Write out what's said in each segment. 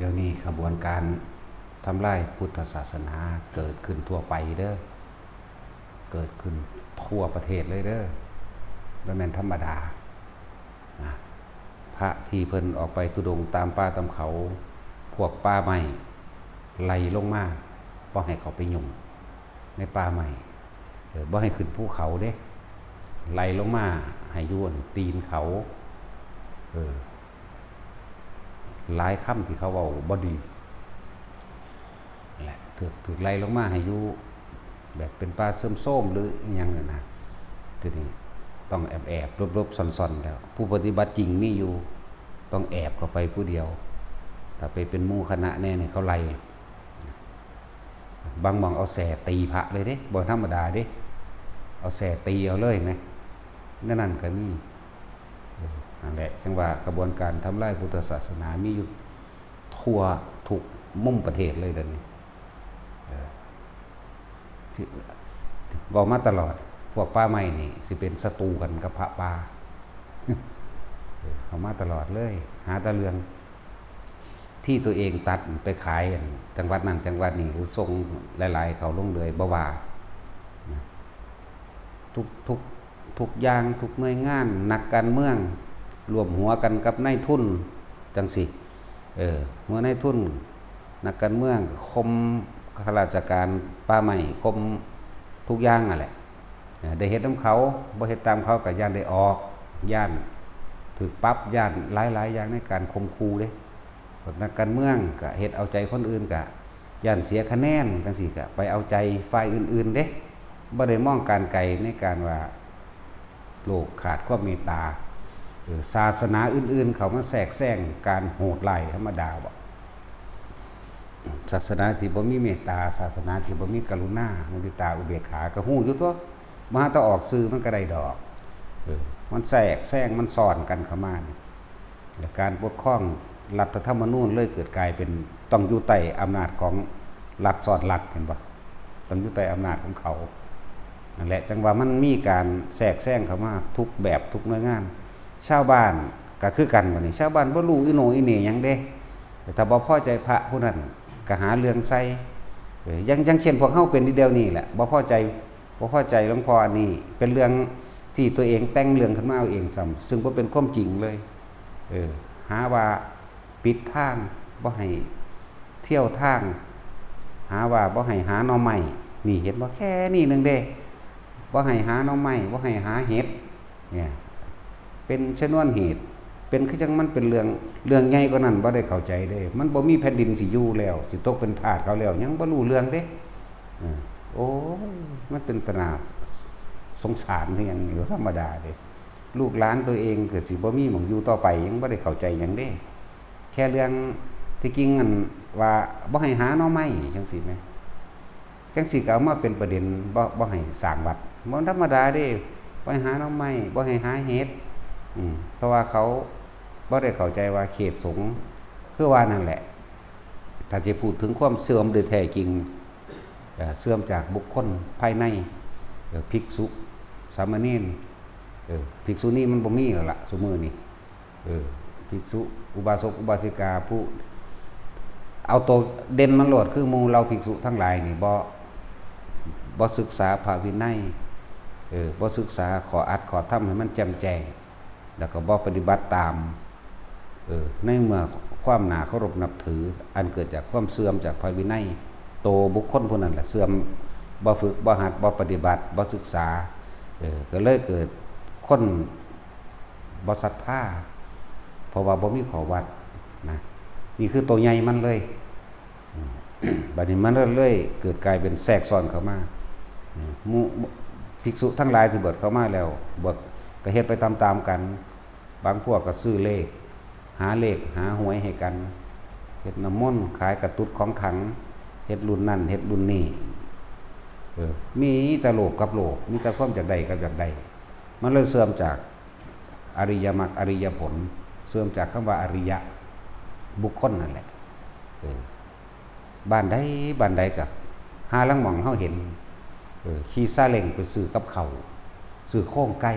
ดี๋ยวนี้ขบวนการทำลายพุทธศาสนาเกิดขึ้นทั่วไปเด้อเกิดขึ้นทั่วประเทศเลยเด้อบ่แม่นธรรมดาพระที่เพิ่นออกไปทุดงตามป่าตามเขาพวกป่าไม้ไล่ลงมาบ่ให้เขาไปยุ่งในป่าไม้บ่ให้ขึ้นภูเขาเด้ไล่ลงมาให้อยู่บนตีนเขาหลายคำที่เขาเว้าบ่ดีแหละถูกไล่ลงมาให้อยู่แบบเป็นป่าเสื่อมโทรมหรืออีหยังนั่นนะทีนี้ต้องแอบลบๆซ่อนๆแล้วผู้ปฏิบัติจริงมีอยู่ต้องแอบเข้าไปผู้เดียวถ้าไปเป็นหมู่คณะแน่นี่เขาไล่บางหม่องเอาแส่ตีพระเลยเด้บ่ธรรมดาเด้เอาแส่ตีเอาเลยไหมนั่นก็มีนั่นแหละจังว่าขบวนการทำลายพุทธศาสนามีอยู่ทั่วทุกมุมประเทศเลยเดี๋ยวนี้บอกมาตลอดพวกป้าใหม่นี่สิเป็นศัตรูกันกับพระป่าเอามาตลอดเลยหาตะเรืองที่ตัวเองตัดไปขายจังหวัดนั้นจังหวัดนี้หรือส่งหลายๆเขาลงเลยบ่ว่าทุกอย่างทุกหน่วยงานนักการเมืองรวมหัวกันกับนายทุนจังสิหัวนายทุนนักการเมืองคมข้าราชการป่าใหม่คมทุกอย่างอ่ะแหละได้เฮ็ดนำเขาบ่เฮ็ดตามเขาก็ย่านได้ออกย่านถูกปรับย่านหลายๆอย่างในการข่มขู่เด้นักการเมืองก็เฮ็ดเอาใจคนอื่นก็ย่านเสียคะแนนจังซี่ก็ไปเอาใจฝ่ายอื่นๆเด้บ่ได้มองการไกลในการว่าโลกขาดความเมตตาศาสนาอื่นๆเขามาแทรกแซงการโหดไล่ธรรมดาบ่ศาสนาที่บ่มีเมตตาศาสนาที่บ่มีกรุณามุทิตาอุเบกขาก็ฮู้อยู่ตัวมาถ้าออกสื่อมันก็ได้ดอกมันแทรกแซงมันซ่อนกันเข้ามาและการปกครองรัฐธรรมนูญเลยเกิดกลายเป็นต้องอยู่ใต้อำนาจของรัฐซ้อนรัฐเห็นบ่ต้องอยู่ใต้อำนาจของเขานั่นแหละจังว่ามันมีการแทรกแซงเข้ามาทุกแบบทุกหน่วยงานชาวบ้านก็คือกันบัดนี้ชาวบ้านบ่รู้อีโหนอีเหน่หยังเด้แต่ถ้าบ่พอใจพระผู้นั้นก็หาเรื่องใส่ยังเช่นพวกเฮาเป็นทีเดียวนี่แหละบ่พอใจหลวงพ่อนี่เป็นเรื่องที่ตัวเองแต่งเรื่องขึ้นมาเอาเองซ้ำซึ่งบ่เป็นความจริงเลยหาว่าปิดทางบ่ให้เที่ยวทางหาว่าบ่ให้หาหน่อไม้นี่เห็นบ่แค่นี้นึงเด้บ่ให้หาหน่อไม้บ่ให้หาเห็ดเนี่ยเป็นชนวนเหตุเป็นคือจังมันเป็นเรื่องใหญ่กว่านั้นบ่ได้เข้าใจเด้มันบ่มีแผ่นดินสิอยู่แล้วสิตกเป็นทาสเขาแล้วยังบ่รู้เรื่องเด้โอ้ยมันเป็นตนาสงสารคือหยังอยู่ธรรมดาเด้ลูกหลานตัวเองก็สิบ่มีหม้องอยู่ต่อไปยังบ่ได้เข้าใจหยังเด้แค่เรื่องที่จริงอันว่าบ่ให้หาหน่อไม้จังซี่แหมจังซี่ก็เอามาเป็นประเด็นบ่ให้สร้างวัดบ่ธรรมดาเด้บ่ให้หาหน่อไม้บ่ให้หาเห็ดเพราะว่าเขาบ่ได้เข้าใจว่าเขตสงฆ์คือว่านั่นแหละถ้าจะพูดถึงความเสื่อมโดยแท้จริงเสื่อมจากบุคคลภายในภิกษุสามเณรภิกษุนี่มันบ่มีแล้วล่ะซุมื้อนี้ภิกษุอุบาสกอุบาสิกาผู้เอาตัวเด่นมันโลดคือหมู่เราภิกษุทั้งหลายนี่บ่ศึกษาพระวินัยบ่ศึกษาขออัดขอธรรมให้มันแจ่มแจ้งแล้วก็บ่ปฏิบัติตามในเมื่อความหนาเคารพนับถืออันเกิดจากความเสื่อมจากพระวินัยโตบุคคลผู้นั้นแหละเสื่อมบ่ฝึกบ่หัดบ่ปฏิบัติบ่ศึกษาก็เลยเกิดคนบ่ศรัทธาเพราะว่าบ่มีข้อวัดนะนี่คือตัวใหญ่มันเลยบัดนี้มันเลยเกิดกลายเป็นแทรกซ้อนเข้ามาภิกษุทั้งหลายที่บวชเข้ามาแล้วบวชก็เฮ็ดไปตามๆกันบางพวกก็ซื้อเลขหาเลขหาหวยให้กันเฮ็ดน้ำมนต์ขายกระตุ้ดของขังเฮ็ดรุ่นนั่นเฮ็ดรุ่นนี้มีแต่โลกกับโลกมีแต่ความจากใดกับจากใดมันเลยเสื่อมจากอริยมรรคอริยผลเสื่อมจากคำว่าอริยะบุคคลนั่นแหละบ้านใดกับหาลังหม่องเฮาเห็นขี่ซาเล้งไปซื้อกับข้าวซื้อโค้งไก่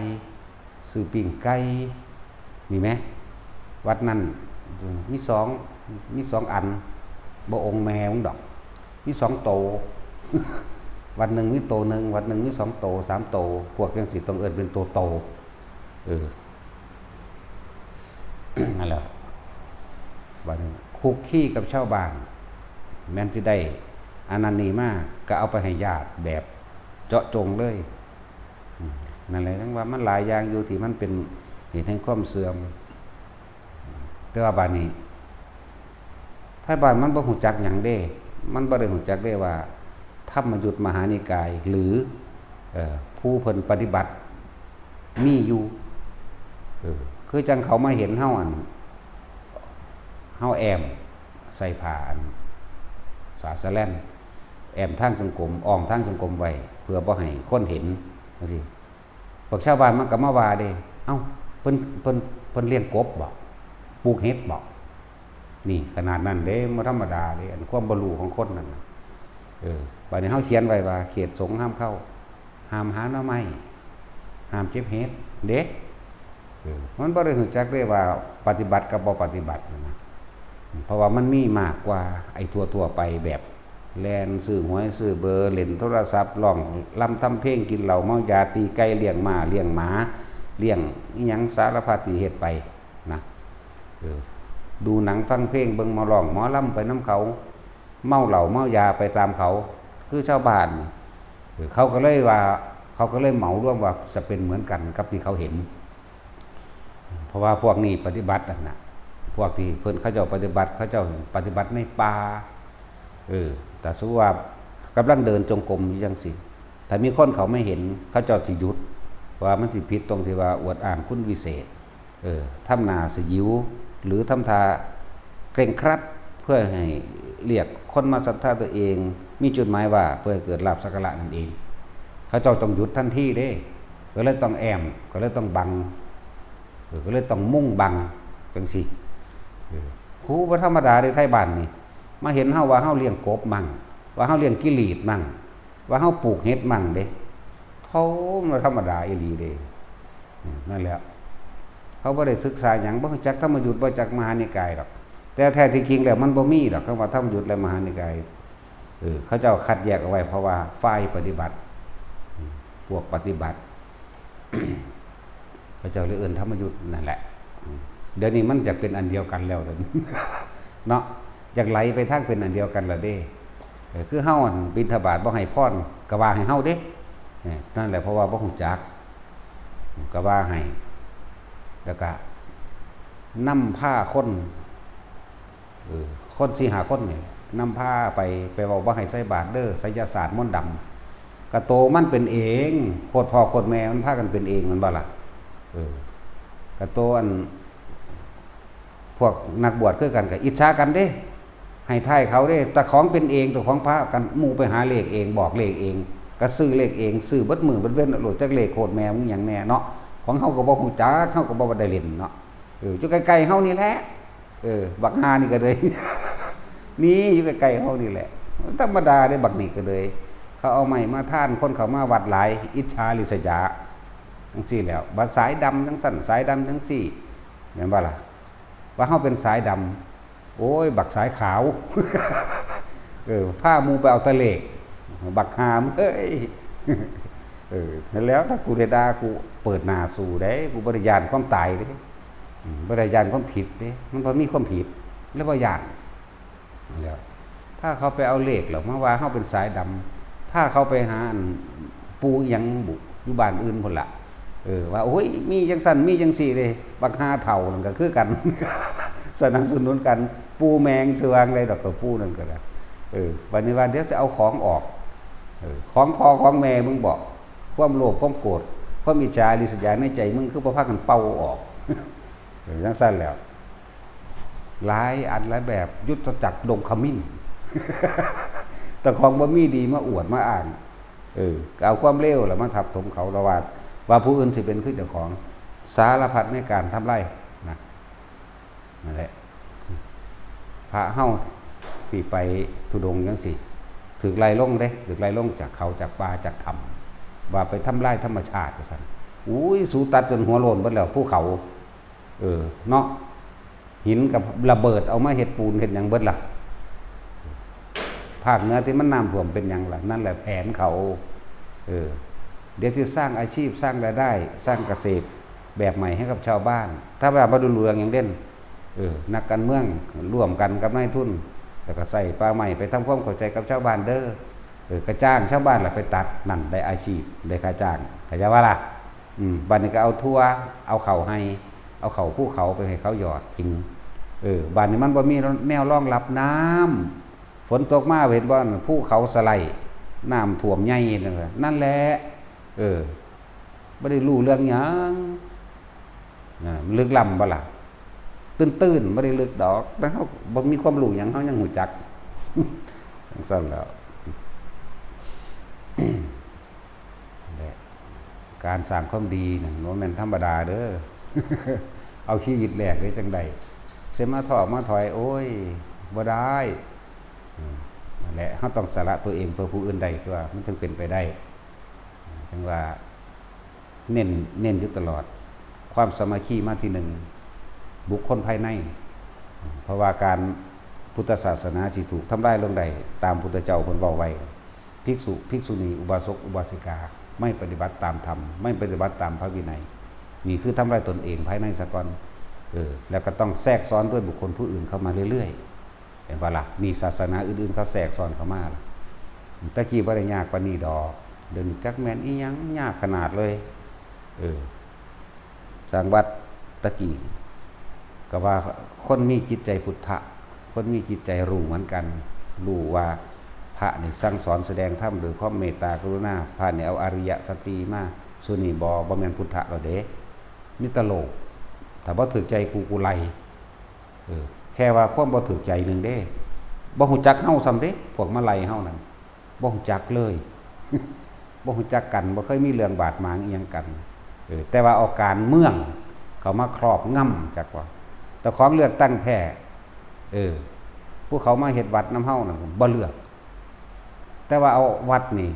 ซื้อปิ้งไก่มีไหมวัดนั้นมี2 มี2อันบ่องค์แม่มึงดอกมี2โต วันหนึ่งมีโตหนึ่งวันหนึ่งมี2โต3โตพวกจังสิต้องเอิ้นเป็นโตนั่นแหละวันคุกคีกับชาวบ้านแม้นสิได้อันนั้นนี่มากก็เอาไปให้ญาติแบบเจาะจงเลยนั่นแหละทั้งว่ามันหลายอย่างอยู่ที่มันเป็นเหตุแห่งความเสื่อมแต่ว่าบ้านนี้ถ้าบ้านมันบ่ฮู้จักหยังเด้มันบ่ได้ฮู้จักได้ว่าธรรมยุทธมหานิกายหรือผู้เพิ่นปฏิบัติมีอยู่คือจังเขามาเห็นเฮาแอมใส่ผ้าสาสะแล่นแอมทางจงกรมอ้อมทางจงกรมไว้เพื่อบ่ให้คนเห็นจังซี่พวกชาวบ้านมันก็มาว่าเด้เอ้าเพิ่นเลี้ยงกบบ่ปลูกเห็ดบ่นี่ขนาดนั้นเด้บ่ธรรมดาเด้อันความบ่รู้ของคนนั่นน่ะบัดนี้เฮาเขียนไว้ว่าเขตสงฆ์ห้ามเข้าห้ามหาหน่อไม้ห้ามเก็บเห็ดเด้มันบ่ได้รู้จักได้ว่าปฏิบัติกับบ่ปฏิบัตินะเพราะว่ามันมีมากกว่าไอ้ทั่วไปแบบแล่นซื้อหวยซื้อเบอร์เล่นโทรศัพท์ร้องลำทำเพลงกินเหล้าเมายาตีไก่เลี้ยงม้าเลี้ยงหมาเลี้ยงอีหยังสารพัดที่เฮ็ดไปนะดูหนังฟังเพลงเบิ่งหมอร้องหมอลำไปน้ำเขาเมาเหล้าเมายาไปตามเขาคือชาวบ้านเขาก็เลยเหมารวมว่าจะเป็นเหมือนกันกับที่เขาเห็นเพราะว่าพวกนี้ปฏิบัตินะพวกที่เพิ่นเขาเจ้าปฏิบัติในป่าแต่สู้ว่ากำลังเดินจงกรมอยู่จังซี่ถ้ามีคนเขาไม่เห็นเขาเจ้าสิหยุดว่ามันสิผิดตรงที่ว่าอวดอ้างคุณวิเศษทำหน้าสยิวหรือทำท่าเคร่งครัดเพื่อให้เรียกคนมาศรัทธาตัวเองมีจุดหมายว่าเพื่อให้เกิดลาภสักการะนั่นเองเขาเจ้าต้องหยุดทันทีเด้ก็เลยต้องแอมก็เลยต้องบังก็เลยต้องมุ่งบังจังซี่ครูบ่ธรรมดาเด้ไทบ้านนี่มาเห็นเฮาว่าเฮาเลี้ยงกบมั่งว่าเฮาเลี้ยงกิลีดมั่งว่าเฮาปลูกเห็ดมั่งเด้เขาบ่ธรรมดาอีหลีเด้นั่นแหละเขาบ่ได้ศึกษาหยังบ่รู้จักธรรมยุทธบ่จักมหานิกายหรอกแต่แท้ที่จริงแล้วมันบ่มีหรอกคำว่าธรรมยุทธและมหานิกายเขาเจ้าคัดแยกเอาไว้เพราะว่าฝ่ายปฏิบัติพวกปฏิบัติเขาเจ้าเลยเอิ้นธรรมยุทธนั่นแหละเดี๋ยวนี้มันจะเป็นอันเดียวกันแล้วเด้อเนาะอยากไหลไปทางเป็นอันเดียวกันละเด้คือเฮาบิณฑบาตบ่ให้พรก็ว่าให้เฮาเด้นั่นแหละเพราะว่าบ่ฮู้จักก็ว่าให้แล้วก็นำผ้าคน4-5 คนนี่นำผ้าไปเว้าบ่ให้ใส่บาตรเด้อไสยศาสตร์มนต์ดำก็โตมันเป็นเองโคตรพ่อโคตรแม่มันพากันเป็นเองมันบ่ล่ะก็โตอันพวกนักบวชคือกันก็อิจฉากันเด้ให้ทายเขาเด้แต่ของเป็นเองตัวของพระกันหมู่ไปหาเลขเองบอกเลขเองก็ซื้อเลขเองซื้อเบิดมือเบิดเว้นโหลดจักเลขโคตรแม่มึงหยังแน่เนาะของเฮาก็บ่ฮู้จักเฮาก็บ่ได้เล่นเนาะอยู่ใกล้ๆเฮานี่แหละบักฮานี่ก็เลย นี่อยู่ใกล้ๆเฮานี่แหละธรรมดาได้บักนี่ก็เลยเขาเอาไม้มาท่านคนเขามาวัดหลายอิจฉาริษยาจังซี่แล้วบัดสายดำจังสั่นสายดำจังซี่แม่นบ่ล่ะว่าเฮาเป็นสายดำโอ้ยบักสายขาว ผ้ามูไปเอาตะเลกบักหามเอ้ยแล้วถ้ากูได้ด่ากูเปิดหน้าสู่ได้กูบ่ได้ย่านความตายเด้บ่ได้ย่านความผิดเด้มันบ่มีความผิดแล้วบ่ย่านแล้วถ้าเขาไปเอาเลขแล้วมาว่าเฮาเป็นสายดำถ้าเขาไปหาปูหยังบุอยู่บ้านอื่นพุ่นล่ะว่าโอ้ยมีจังซั่นมีจังซี่เด้บักหาเฒ่านั่นก็คือกัน สนับสนุนกันปูแมงเชืองอะไรดอกกับปูนั่นก็ได้วันนี้ว่าเดี๋ยวจะเอาของออกของพ่อของแม่มึงบอกความโลภความโกรธความอิจฉาริษยาในใจมึงคือบ่พากันเป่าออกจังซั่นแล้วหลายอันหลายแบบยุทธจักรดงขมิ้น แต่ของบ่มีดีมาอวดมาอ้างเอาความเลวแล้วมาทับถมเขาระว่าผู้อื่นสิเป็นคือเจ้าของสารพัดในการทำไร่นะนั่นแหละพระเฮาที่ไปธุดงค์จังซี่ถูกไล่ลงเด้ถูกไล่ลงจากเขาจากป่าจากถ้ำว่าไปทำลายธรรมชาติว่าซั่นอุ้ยสูตัดจนหัวโลนเบิดแล้วภูเขาเนาะ หินกับระเบิดเอามาเฮ็ดปูนเฮ็ดหยังเบิดล่ะภาคเหนือที่มันน้ำท่วมเป็นหยังล่ะนั่นแหละแผนเขาเดี๋ยวจะสร้างอาชีพสร้างรายได้สร้างเกษตรแบบใหม่ให้กับชาวบ้านถ้าแบบบ่ดูเรืองอย่างเด่นนักการเมืองร่วมกันกับนายทุนแล้วก็ใส่ปลาใหม่ไปทำความเข้าใจกับชาวบ้านเด้อกระจ้างชาวบ้านล่ะไปตัดนั่นได้อาชีพได้ค่าจ้างเข้าใจว่าล่ะบ้านนี้ก็เอาทั่วเอาเข่าให้เอาเข่าภูเขาไปให้เขาหยอดกินบ้านนี้มันบ่มีแนวรองรับน้ำฝนตกมาเห็นบ่ภูเขาสไลด์น้ำท่วมใหญ่นั่นแหละบ่ได้รู้เรื่องหยังลึกล้ำบ่ล่ะตื้นๆบ่ได้ลึกดอกแต่เฮาบ่มีความรู้หยังเฮายังหูจักจังซั่นแล้วการสร้างความดีนั่นบ่แม่นธรรมดาเด้อ เอาชีวิตแลกได้จังได๋เสมาถอยโอ้ยบ่ได้นั่นแหละเฮาต้องสละตัวเองเพื่อผู้อื่นได้ตัวมันถึงเป็นไปได้จังว่าเน้นอยู่ตลอดความสามัคคีมาที่หนึ่งบุคคลภายในเพราะว่าการพุทธศาสนาสิถูกทำลายลงได้ตามพุทธเจ้าเพิ่นเว้าไว้ภิกษุภิกษุณีอุบาสกอุบาสิกาไม่ปฏิบัติตามธรรมไม่ปฏิบัติตามพระวินัยนี่คือทำลายตนเองภายในซะก่อนแล้วก็ต้องแทรกซ้อนด้วยบุคคลผู้อื่นเข้ามาเรื่อยๆเห็นบ่ล่ะมีศาสนาอื่นๆเขาแทรกซ้อนเข้ามาตะกี้บ่ได้ยากปานนี้ดอกเดี๋ยวนี้จักแม่นอีหยังยากขนาดเลยสร้างวัดตะกี้ก็ว่าคนมีจิตใจพุทธะคนมีจิตใจรู้เหมือนกันรู้ว่าพระนี่สั่งสอนแสดงธรรมโดยความเมตตากรุณาพระนี่เอาอริยสัจสี่มาสุนี่บ่แม่นพุทธะแล้วเด้มีตลกถ้าบ่ถูกใจกูไล่แค่ว่าความบ่ถูกใจนึงเด้บ่ฮู้จักเฮาซ้ำเด้พวกมาไล่เฮานั่นบ่ฮู้จักเลย บ่ฮู้จักกันบ่เคยมีเรื่องบาดหมางอีหยังกันแต่ว่าเอาการเมืองเขามาครอบงำจักว่าแต่ของเลือกตั้งแพ้พวกเขามาเฮ็ดวัดน้ำเฮานั่นบ่เลือกแต่ว่าเอาวัดนี่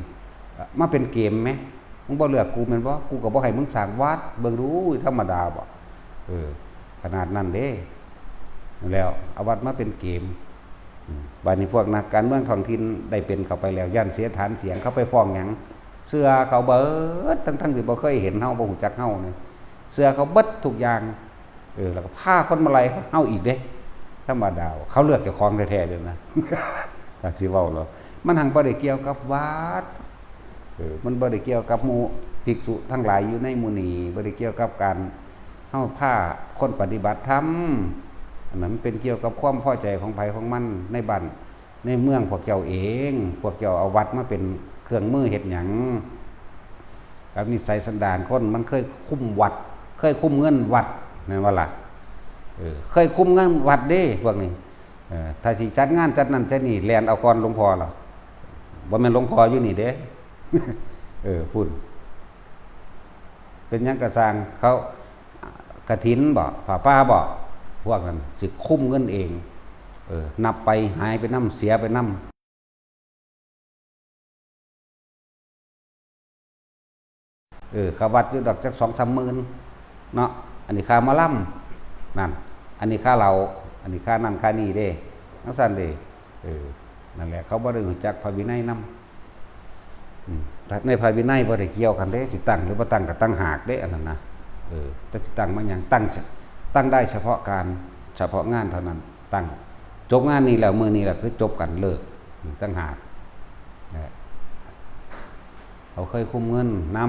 มาเป็นเกมไหมมึงบ่เลือกกูแม่นบ่กูก็บ่ให้มึงสร้างวัดเบิ่งดูธรรมดาบ่ขนาดนั้นเด้แล้วเอาวัดมาเป็นเกมบัดนี้พวกนักการเมืองท้องถิ่นได้เป็นเข้าไปแล้วย่านเสียฐานเสียงเขาไปฟ้องหยังเสื้อเขาเบิดทั้งที่บ่เคยเห็นเฮาบ่ฮู้จักเฮานี่เสื้อเขาเบิดทุกอย่างแล้วก็พาคนมาไล่เฮาอีกเด้ธรรมดาเขาเลือกเจ้าของแท้ๆเด้นะ ถ้าสิเว้าแล้วมันหังบ่ได้เกี่ยวกับวัดมันบ่ได้เกี่ยวกับหมู่ภิกษุทั้งหลายอยู่ในหมู่นี้บ่ได้เกี่ยวกับการเฮาพาคนปฏิบัติธรรมอันนั้นเป็นเกี่ยวกับความพอใจของไผของมันในบ้านในเมืองพวกเจ้าเองพวกเจ้าเอาวัดมาเป็นเครื่องมือเฮ็ดหยังกับนิสัยสันดานคนมันเคยคุมวัดเคยคุมเงินวัดนั่นว่าล่ะเคยคุมเงินวัดเด้พวกนี้ถ้าสิจัดงานจัดนั่นจัดนี่แล่นเอาก่อนหลวงพ่อล่ะบ่แม่นหลวงพ่ออยู่นี่เด้ พูดเป็นหยังกระสร้างเขากฐินบ่ผ้าป่าบ่พวกนั้นสิคุมเงินเองนับไปหายไปนำเสียไปนำค่าวัดอยู่ดอกจัก 2-3 หมื่นเนาะอันนี้ค่าหมอลำนั่นอันนี้ค่าเราอันนี้ค่านั่นค่านี่เด้จังซั่นเด้นั่นแหละเขาบ่ได้รู้จักพระวินัยนำแต่ในพระวินัยบ่ได้เกี่ยวกันเด้สิตั้งหรือบ่ตั้งก็ตั้งหากเด้อันนั้นนะแต่สิตั้งมาหยังตั้งได้เฉพาะการเฉพาะงานเท่านั้นตั้งจบงานนี้แล้วมื้อนี้ล่ะคือจบกันเลิกตั้งหากเขาเคยคุมเงินนำ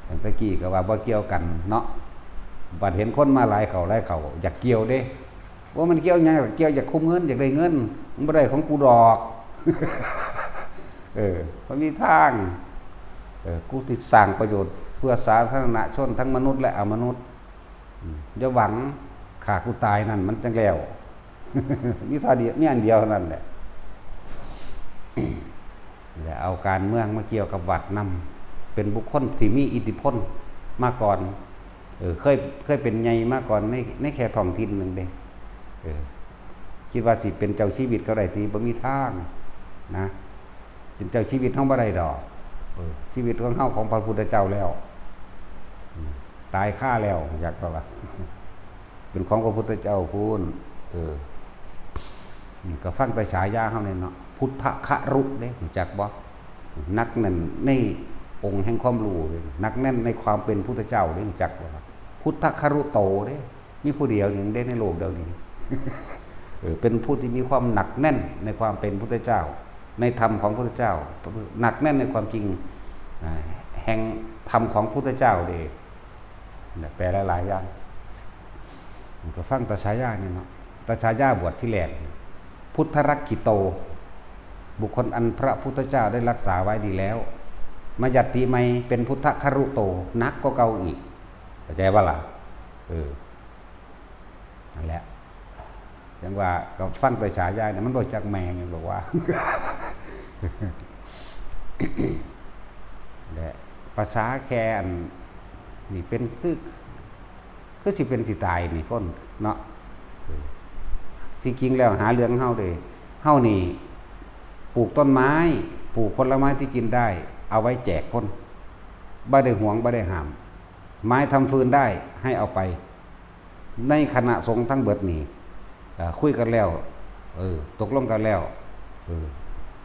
ตั้งแต่กี้ก็ว่าบ่เกี่ยวกันเนาะบัดเห็นคนมาหลายเขาอยากเกี่ยวเด้ว่ามันเกี่ยวหยังเกี่ยวอยากคุมเงินอยากได้เงินมันบ่ได้ของกูดอกมันมีทางกูติดสร้างประโยชน์เพื่อสาธารณชนทั้งมนุษย์และอมนุษย์อย่าหวังฆ่ากูตายนั่นมันจังแล้ว มีท่าเดียวมีอันเดียวเท่านั้นแหละแล้วเอาการเมืองมาเกี่ยวกับวัดนำเป็นบุคคลที่มีอิทธิพลมาก่อนเคยเป็นใหญ่มาก่อนในแค่ท้องถิ่นนึงเด้คิดว่าสิเป็นเจ้าชีวิตเขาได้ตีบ่มีทางนะเป็นเจ้าชีวิตเฮาบ่ได้ดอกชีวิตของเฮาของพระพุทธเจ้าแล้วตายค่าแล้วอยากว่า เป็นของพระพุทธเจ้าพูนนี่ก็ฟังแต่ฉายาเฮาเนี่ยเนาะพุทธครุเด้รู้จักบ่นักแน่นในองค์แห่งความรู้นักแน่นในความเป็นพุทธเจ้าได้รู้จักบ่พุทธครุโตเด้มีผู้เดียวหนึ่งได้ในโลกเดียวนี้ เป็นผู้ที่มีความหนักแน่นในความเป็นพุทธเจ้าในธรรมของพุทธเจ้าหนักแน่นในความจริงแห่งธรรมของพุทธเจ้าเด้แปลหลายๆอย่างก็ฟังตาฉายาเนี่ยเนาะตาฉายาบวชที่แรกพุทธรักขิโตบุคคลอันพระพุทธเจ้าได้รักษาไว้ดีแล้วมายัตติใหม่เป็นพุทธครุโตนักก็เก่าอีกเข้าใจว่าล่ะนั่นแหละอย่างว่าก็ฟังแต่ฉายาเนี่ยมันบ่จักแมงบอกว่า และภาษาแค่อันนี่เป็นคือสิเป็นสิตายนี่คนเนาะที่จริงแล้วหาเรื่องเฮาเด้เฮานี่ปลูกต้นไม้ปลูกผลไม้ที่กินได้เอาไว้แจกคนบ่ได้หวงบ่ได้ห้ามไม้ทำฟืนได้ให้เอาไปในคณะสงฆ์ทั้งเบิดนี่คุยกันแล้วตกลงกันแล้ว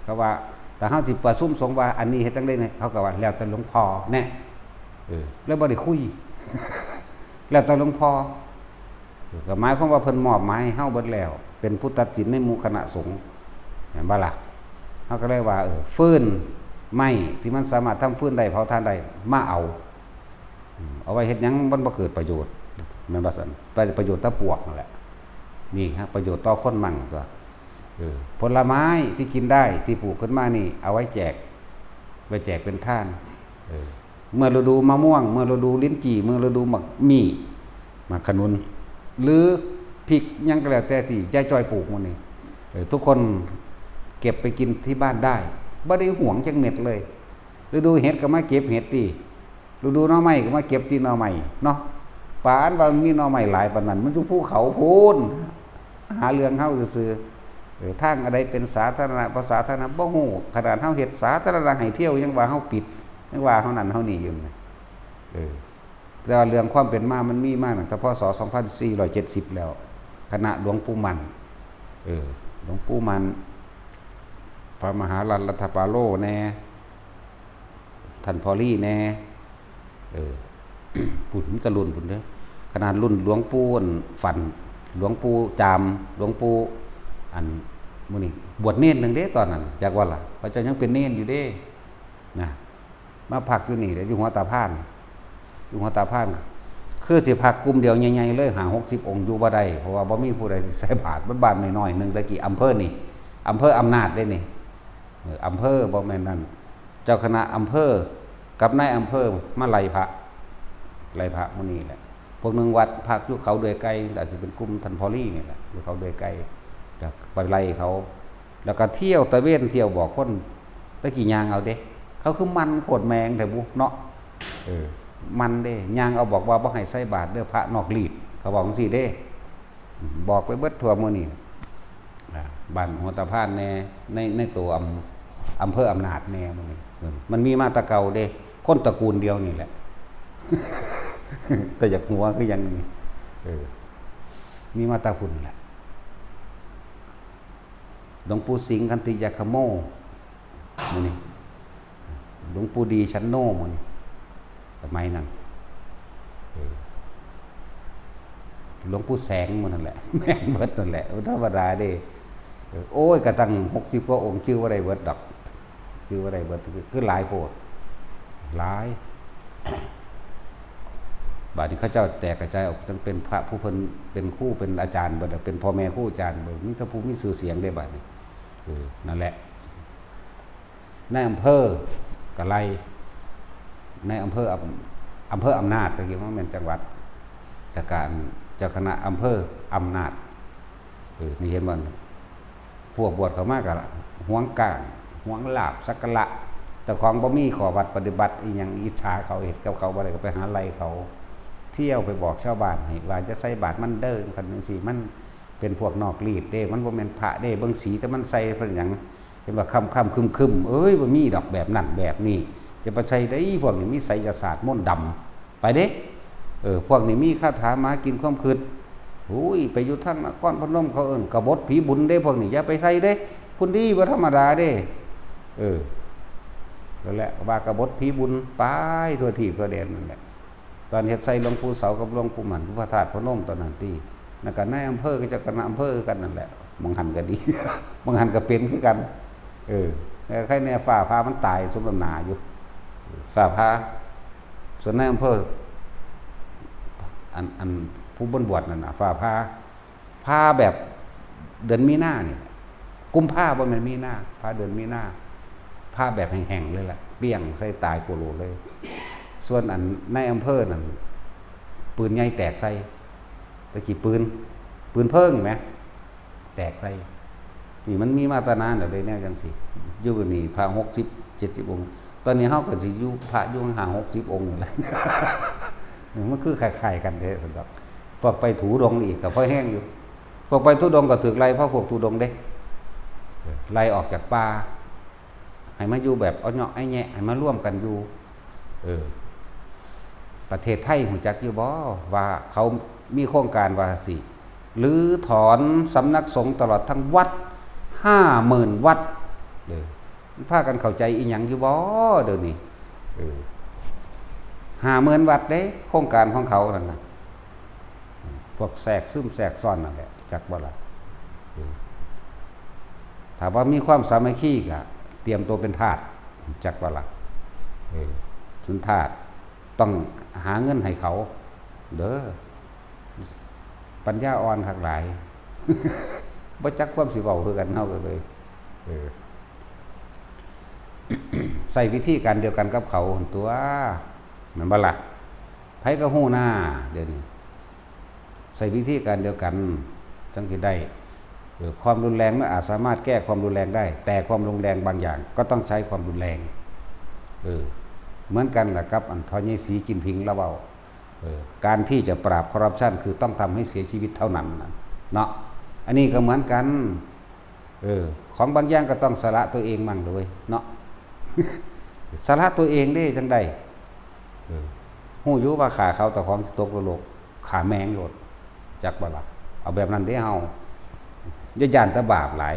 ก็ว่าแต่เฮาสิประชุมสงฆ์ว่าอันนี้เฮ็ดจังได๋เนี่ยเขาก็ว่าแล้วแต่หลวงพ่อแน่แล้วบ่ได้คุย แล้วแต่หลวงพ่อก็หมายความว่าเพิ่นมอบหมายให้เฮาเบิดแล้วเป็นผู้ตัดสินในหมู่คณะสงฆ์แม่นบ่ล่ะเฮาก็เลยว่าฟืนไม้ที่มันสามารถทำฟืนได้เผาถ่านได้มาเอาไว้เฮ็ดหยังมันบ่เกิดประโยชน์แม่นบ่ซั่นประโยชน์ต่อปวกนั่นแหละนี่ครับประโยชน์ต่อคนมั่งตัวผลไม้ที่กินได้ที่ปลูกขึ้นมานี่เอาไว้แจกเป็นทานเมื่อฤดูมะม่วงเมื่อฤดูลิ้นจี่เมื่อฤดูหมักมี่หมักขนุนหรือพริกยังก็แล้วแต่ที่ยายจ้อยปลูกมันนี่ทุกคนเก็บไปกินที่บ้านได้บ่ได้หวงจักเม็ดเลยฤดูเห็ดก็มาเก็บเห็ดติฤดูหน่อไม้ก็มาเก็บที่หน่อไม้เนาะปานว่ามีหน่อไม้หลายปานนั้นมันอยู่ภูเขาพูนหาเรื่องเฮาซื่อทางอะไรเป็นสาธารณะภาษาสาธารณะบ่ฮู้ขนาดเฮาเฮ็ดสาธารณะให้เที่ยวยังว่าเฮาปิดยังว่าเฮานั่นเฮานี่อยู่แต่ว่าเรื่องความเป็นมามันมีมาตั้งแต่พศ2470แล้วคณะหลวงปู่มันหลวงปู่มันพระมหารัตถปาโลแน่ท่านพอลี่แน่ปุ่นตะลุนปุ่นเด้อขนาดรุ่นหลวงปู่ฝันหลวงปู่จามหลวงปู่อันมื้อนี้บวชเนรนึงเด้ตอนนั้นจักว่าล่ะพระเจ้ายังเป็นเนรอยู่เด้นะมาพักอยู่นี่เด้อยู่หัวตาพานคือสิพักกลุ่มเดียวใหญ่ๆเลยหา60องค์อยู่บ่ได้เพราะว่าบ่มีผู้ใดสิใส่บาตรบ้านน้อยๆนึงตะกี้อำเภอนี่อำเภออำนาจได้นี่อำเภอบ่แม่นนั่นเจ้าคณะอำเภอกับนายอำเภอมาไล่พระมื้อนี้แหละพวกนึงวัดพักอยู่เขาด้วยไกลอาจจะเป็นกลุ่มท่านพอลี่นี่แหละอยู่เขาด้วยไกลก็ไปไล่เขาแล้วก็เที่ยวตะเวนเที่ยวบอกคนตะกี้ยางเอาเด้เขาคือมันโคตรแมงแต่บุเนาะมันเด้ยางเอาบอกว่าบ่ให้ใส่บาตรเด้อพระนอกรีดเขาบอกจังซี่เด้บอกไปเบิดทั่วมื้อนี้บ้านหัวตะพานแน่ในตัวอำเภออำนาจแน่มื้อนี้มันมีมาแตะเก่าเด้คนตระกูลเดียวนี่แหละ แต่อยากหัวคือยังนี่มีมาแตะพุ่นแหละหลวงปู่สิงห์คันติยาคโมมื้อนี้หลวงปู่ดีชั้นโนมื้อนี้สมัยนั้นหลวงปู่แสงมื้อนั่นแหละแม่นเบิดนั่นแหละธรรมดาเด้โอ้ยก็ตั้ง60กว่าองค์ชื่อว่าได้เบิดดอกชื่อว่าได้เบิดคือหลายโพดหลายบาดนี้เขาเจ้าแตกกระจายออกทั้งเป็นพระผู้เพิ่นเป็นครูเป็นอาจารย์เบิดเป็นพ่อแม่ครูอาจารย์เบิดมีแต่ผู้มีชื่อเสียงได้บาดนี้นั่นแหละในอำเภอกะไลในอำเภออำนาจตะกี้ว่าเป็นจังหวัดแต่การเจ้าคณะอำเภออำนาจนี่เห็นบ่พวกบวชเข้ามาก็หวงกลางหวงลาภสักการะแต่ของบ่มีขอวัดปฏิบัติอีหยังอิจฉาเขาเฮ็ดกับเขาบ่ได้ก็ไปหาไล่เขาเที่ยวไปบอกชาวบ้านให้ว่าจะใส่บาตรมันเด้อซั่นจังซี่มันเป็นพวกนอกรีดเด้มันบ่แม่นพระเด้เบิ่งสีแต่มันใส่เพิ่นหยังเป็นว่าค่ำคึมเอ้ยบ่มีดอกแบบนั้นแบบนี้จะไปใช้ได้พวกนี้มีไสยศาสตร์มนต์ดำไปเด้พวกนี้มีคาถามากินความคิด อุ้ยไปอยู่ทางนครพนมเขาเอิ้นกบฏผีบุญเด้พวกนี้อย่าไปใส่เด้พุ่นดีบ่ธรรมดาเด้นั่นแหละว่ากบฏผีบุญไปทั่วที่ทั่วแดนนั่นแหละตอนเฮ็ดใส่หลวงปู่เสากับหลวงปู่หมันพระธาตุพนมตอนนั้นตินั่นก็นายอำเภอก็จะกันอำเภอกันนั่นแหละบางหันก็ดี บางหันก็เป็นคือกันแล้วใครเนี่ยฟ้าพามันตายสมน้ำหน้าอยู่ฟ้าพาส่วนนายอำเภออันผู้บวชนั่นน่ะฟ้าพาแบบเดือนมีนาเนี่ยกุมภาพันธ์บ่แม่นมีนาพาเดือนมีนาพาแบบแห้งๆเลยล่ะเปี้ยงใส่ตายโคโลเลยส่วนอันในอำเภอนั่นปืนใหญ่แตกใส่ตะกี้ปืนเพิ่งไหมแตกใส่นี่มันมีมาตรนานแล้วได้แนวจังซี่อยู่นี่พระ60 70องค์ตอนนี้เฮาก็สิอยู่พระอยู่ห่าง60องค์นี่แหละ มันคือคล้ายๆกันเด้ซั่นดอกพวกไปถูดงอีกก็พอแห้งอยู่พวกไปทุดงก็ถึกไล่เพราะพวกทุดงเด้ไล่ออกจากป่าให้มาอยู่แบบเอาเนาะไอ้แยะให้มาร่วมกันอยู่ประเทศไทยรู้จักอยู่บ่ว่าเขามีโครงการว่าสิรื้อถอนสำนักสงฆ์ตลอดทั้งวัด 50,000 วัดพากันเข้าใจอีหยังอยู่บ่เดี๋ยวนี้50,000 วัดเด้โครงการของเขานั่นน่ะพวกแทรกซึมแทรกซ้อนนั่นแหละจักบ่ล่ะถ้าว่ามีความสามัคคีก็เตรียมตัวเป็นทาสจักบ่ล่ะสุนทาสต้องหาเงินให้เขาเด้อปัญญาอ่อนคักหลาย บ่จักความสิเว้าคือกันเฮาก็เลยใส่วิธีการเดียวกันกับเขาตัวแม่นบ่ล่ะไผก็ฮู้หน้าเดี๋ยวนี้ใส่วิธีการเดียวกันจังสิได้ความรุนแรงมันอาจสามารถแก้ความรุนแรงได้แต่ความรุนแรงบางอย่างก็ต้องใช้ความรุนแรงเหมือนกันแหละครับอันทอยี่สีจินพิงแล้วเว้าการที่จะปราบคอร์รัปชันคือต้องทำให้เสียชีวิตเท่านั้นเนาะอันนี้ก็เหมือนกันของบางอย่างก็ต้องสละตัวเองมั่งเลยเนาะ สละตัวเองได้จังใดฮู้อยู่ว่าขาเขาแต่ของตกโลกขาแมงโลดจักบ่ล่ะเอาแบบนั้นได้เฮาอย่าย่านตะบาปหลาย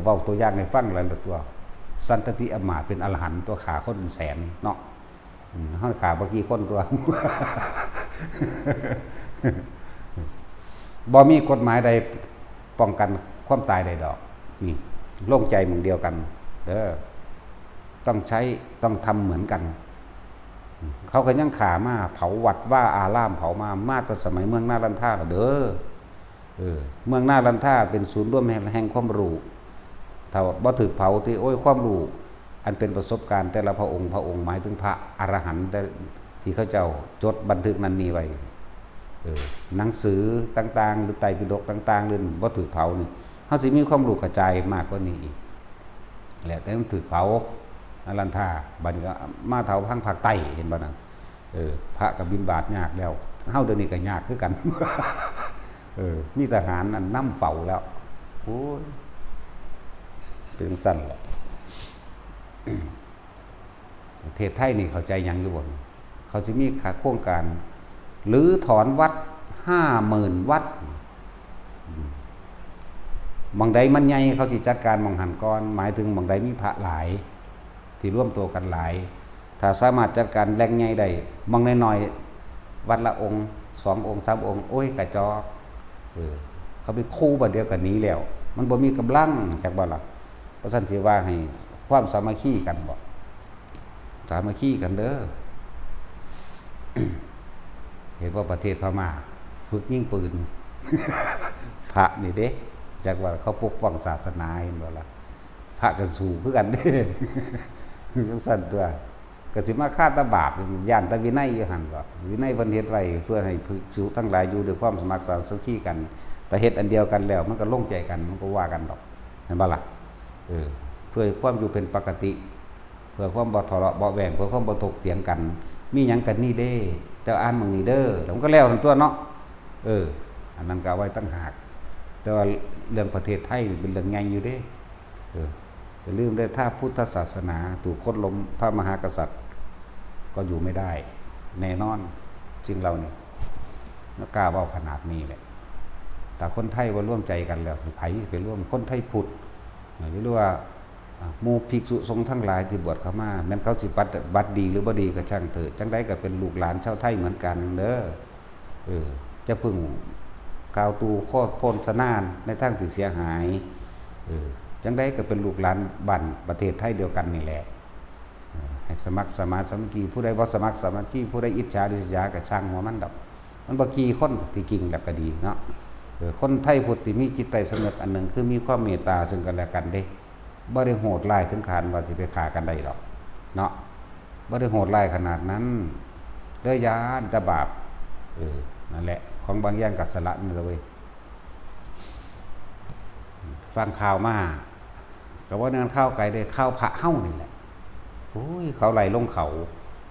เว้าตัวอย่างให้ฟังหลายตัวสันตติอมาตย์เป็นอรหันต์ตัวขาคนเป็นแสนเนาะเฮาขาบ่กี่คนตัว บ่มีกฎหมายใดป้องกันความตายใดดอกนี่โล่งใจหมู่เดียวกันต้องใช้ต้องทำเหมือนกันเขาก็ยังขามาเผาวัดว่าอารามเผามาตั้งสมัยเมืองนารันท่าเด้อเมืองนารันท่าเป็นศูนย์รวมแห่งความรู้ถ้าบ่ถูกเผาที่โอ้ยความรู้อันเป็นประสบการณ์แต่ละพระองค์หมายถึงพระอรหันต์ที่เขาเจ้าจดบันทึกนั้นนี้ไว้หนังสือต่างๆหรือไตรปิฎกต่างๆเรื่องบ่ถูกเผานี่เฮาสิมีความรู้กระจายมากกว่านี้อีกแล้วแต่มันถูกเผานารันท่าบัดนี้ก็มาเผาทางภาคใต้เห็นบ่นั่นพระก็บิณฑบาตยากแล้วเฮาเดี๋ยวนี้ก็ยากคือกัน มีทหารอันนำเฝ้าแล้วโอ้ยเป็นสั่นแหละประเทศไทยนี่เข้าใจยังอยู่บ่เขาสิมีโครงการหรือถอนวัด 50,000 วัดบางใดมันใหญ่เขาสิจัดการบางหันก่อนหมายถึงบางใดมีพระหลายที่ร่วมตัวกันหลายถ้าสามารถจัดการแหล่งใหญ่ได้บางน้อยๆวัดละองค์2 องค์ 3 องค์โอ้ยกระจอกเขาไปคู่บัดเดียวกันนี้แล้วมันบ่มีกำลังจักบ่ล่ะเพราะฉะนั้นสิว่าให้ความสามัคคีกันบ่สามัคคีกันเด้อ เห็นว่าประเทศพม่าฝึกยิงปืน พระนี่เด้จักว่าเขาปกป้องศาสนาเห็นบ่ล่ะพระก็สู้คือกันเด้ จังซั่นตัวก็สิมาฆ่าตะบาปย่านตะวินัยอยู่หั่นบ่วินัยเพิ่นเฮ็ดไว้เพื่อให้ภิกษุทั้งหลายอยู่ด้วยความสมัครสามัคคีกันแต่เฮ็ดอันเดียวกันแล้วมันก็ลงใจกันมันก็ว่ากันดอกเห็นบ่ล่ะเพื่อความอยู่เป็นปกติเพื่อความบ่ทะเลาะเบาะแว้งเพื่อความบ่ถกเถียงกันมีหยังกันนี่เด้เจ้าอ่านมั่งนี่เด้อแล้วมันก็แล้วนั่นตัวเนาะอันนั้นก็เอาไว้ตั้งหากแต่ว่าเรื่องประเทศไทยเป็นเรื่องใหญ่อยู่เด้แต่ลืมได้ถ้าพุทธศาสนาถูกคดล้มพระมหากษัตริย์ก็อยู่ไม่ได้แน่นอนจริงเรานี่กล้าเว้าขนาดนี้แหละ แต่คนไทยบ่ร่วมใจกันแล้วสิไผสิไปร่วมคนไทยพุทธหรือว่าหมู่ภิกษุสงฆ์ทั้งหลายที่บวชเข้ามาแม้นเขาสิบัดดีหรือบ่ดีก็ช่างเถิดจังได๋ก็เป็นลูกหลานชาวไทยเหมือนกันเด้อจะพึ่งกล่าวตูโคตรพ้นสนานในทางที่เสียหายจังได๋ก็เป็นลูกหลานบ้านประเทศไทยเดียวกันนี่แหละให้สมัครสมานสามัคคีผู้ใดบ่สมัครสามัคคีผู้ใดอิจฉาริษยาก็ช่างหัวมันดอกมันบ่กี่คนที่จริงแล้วก็ดีเนาะคนไทยพุทธที่มีจิตใต้สำนึกอันหนึ่งคือมีความเมตตาซึ่งกันและกันเด้บ่ได้โหดร้ายถึงขั้นว่าสิไปฆ่ากันได้ดอกเนาะบ่ได้โหดร้ายขนาดนั้นเด้อยานแต่บาปนั่นแหละของบางอย่างก็สละนี่ล่ะเว้ยฟังข่าวมาก็ว่านั้นข้าวไก่ได้ข้าวพระเฮ้านี่แหละโอ้ยเขาไล่ลงเข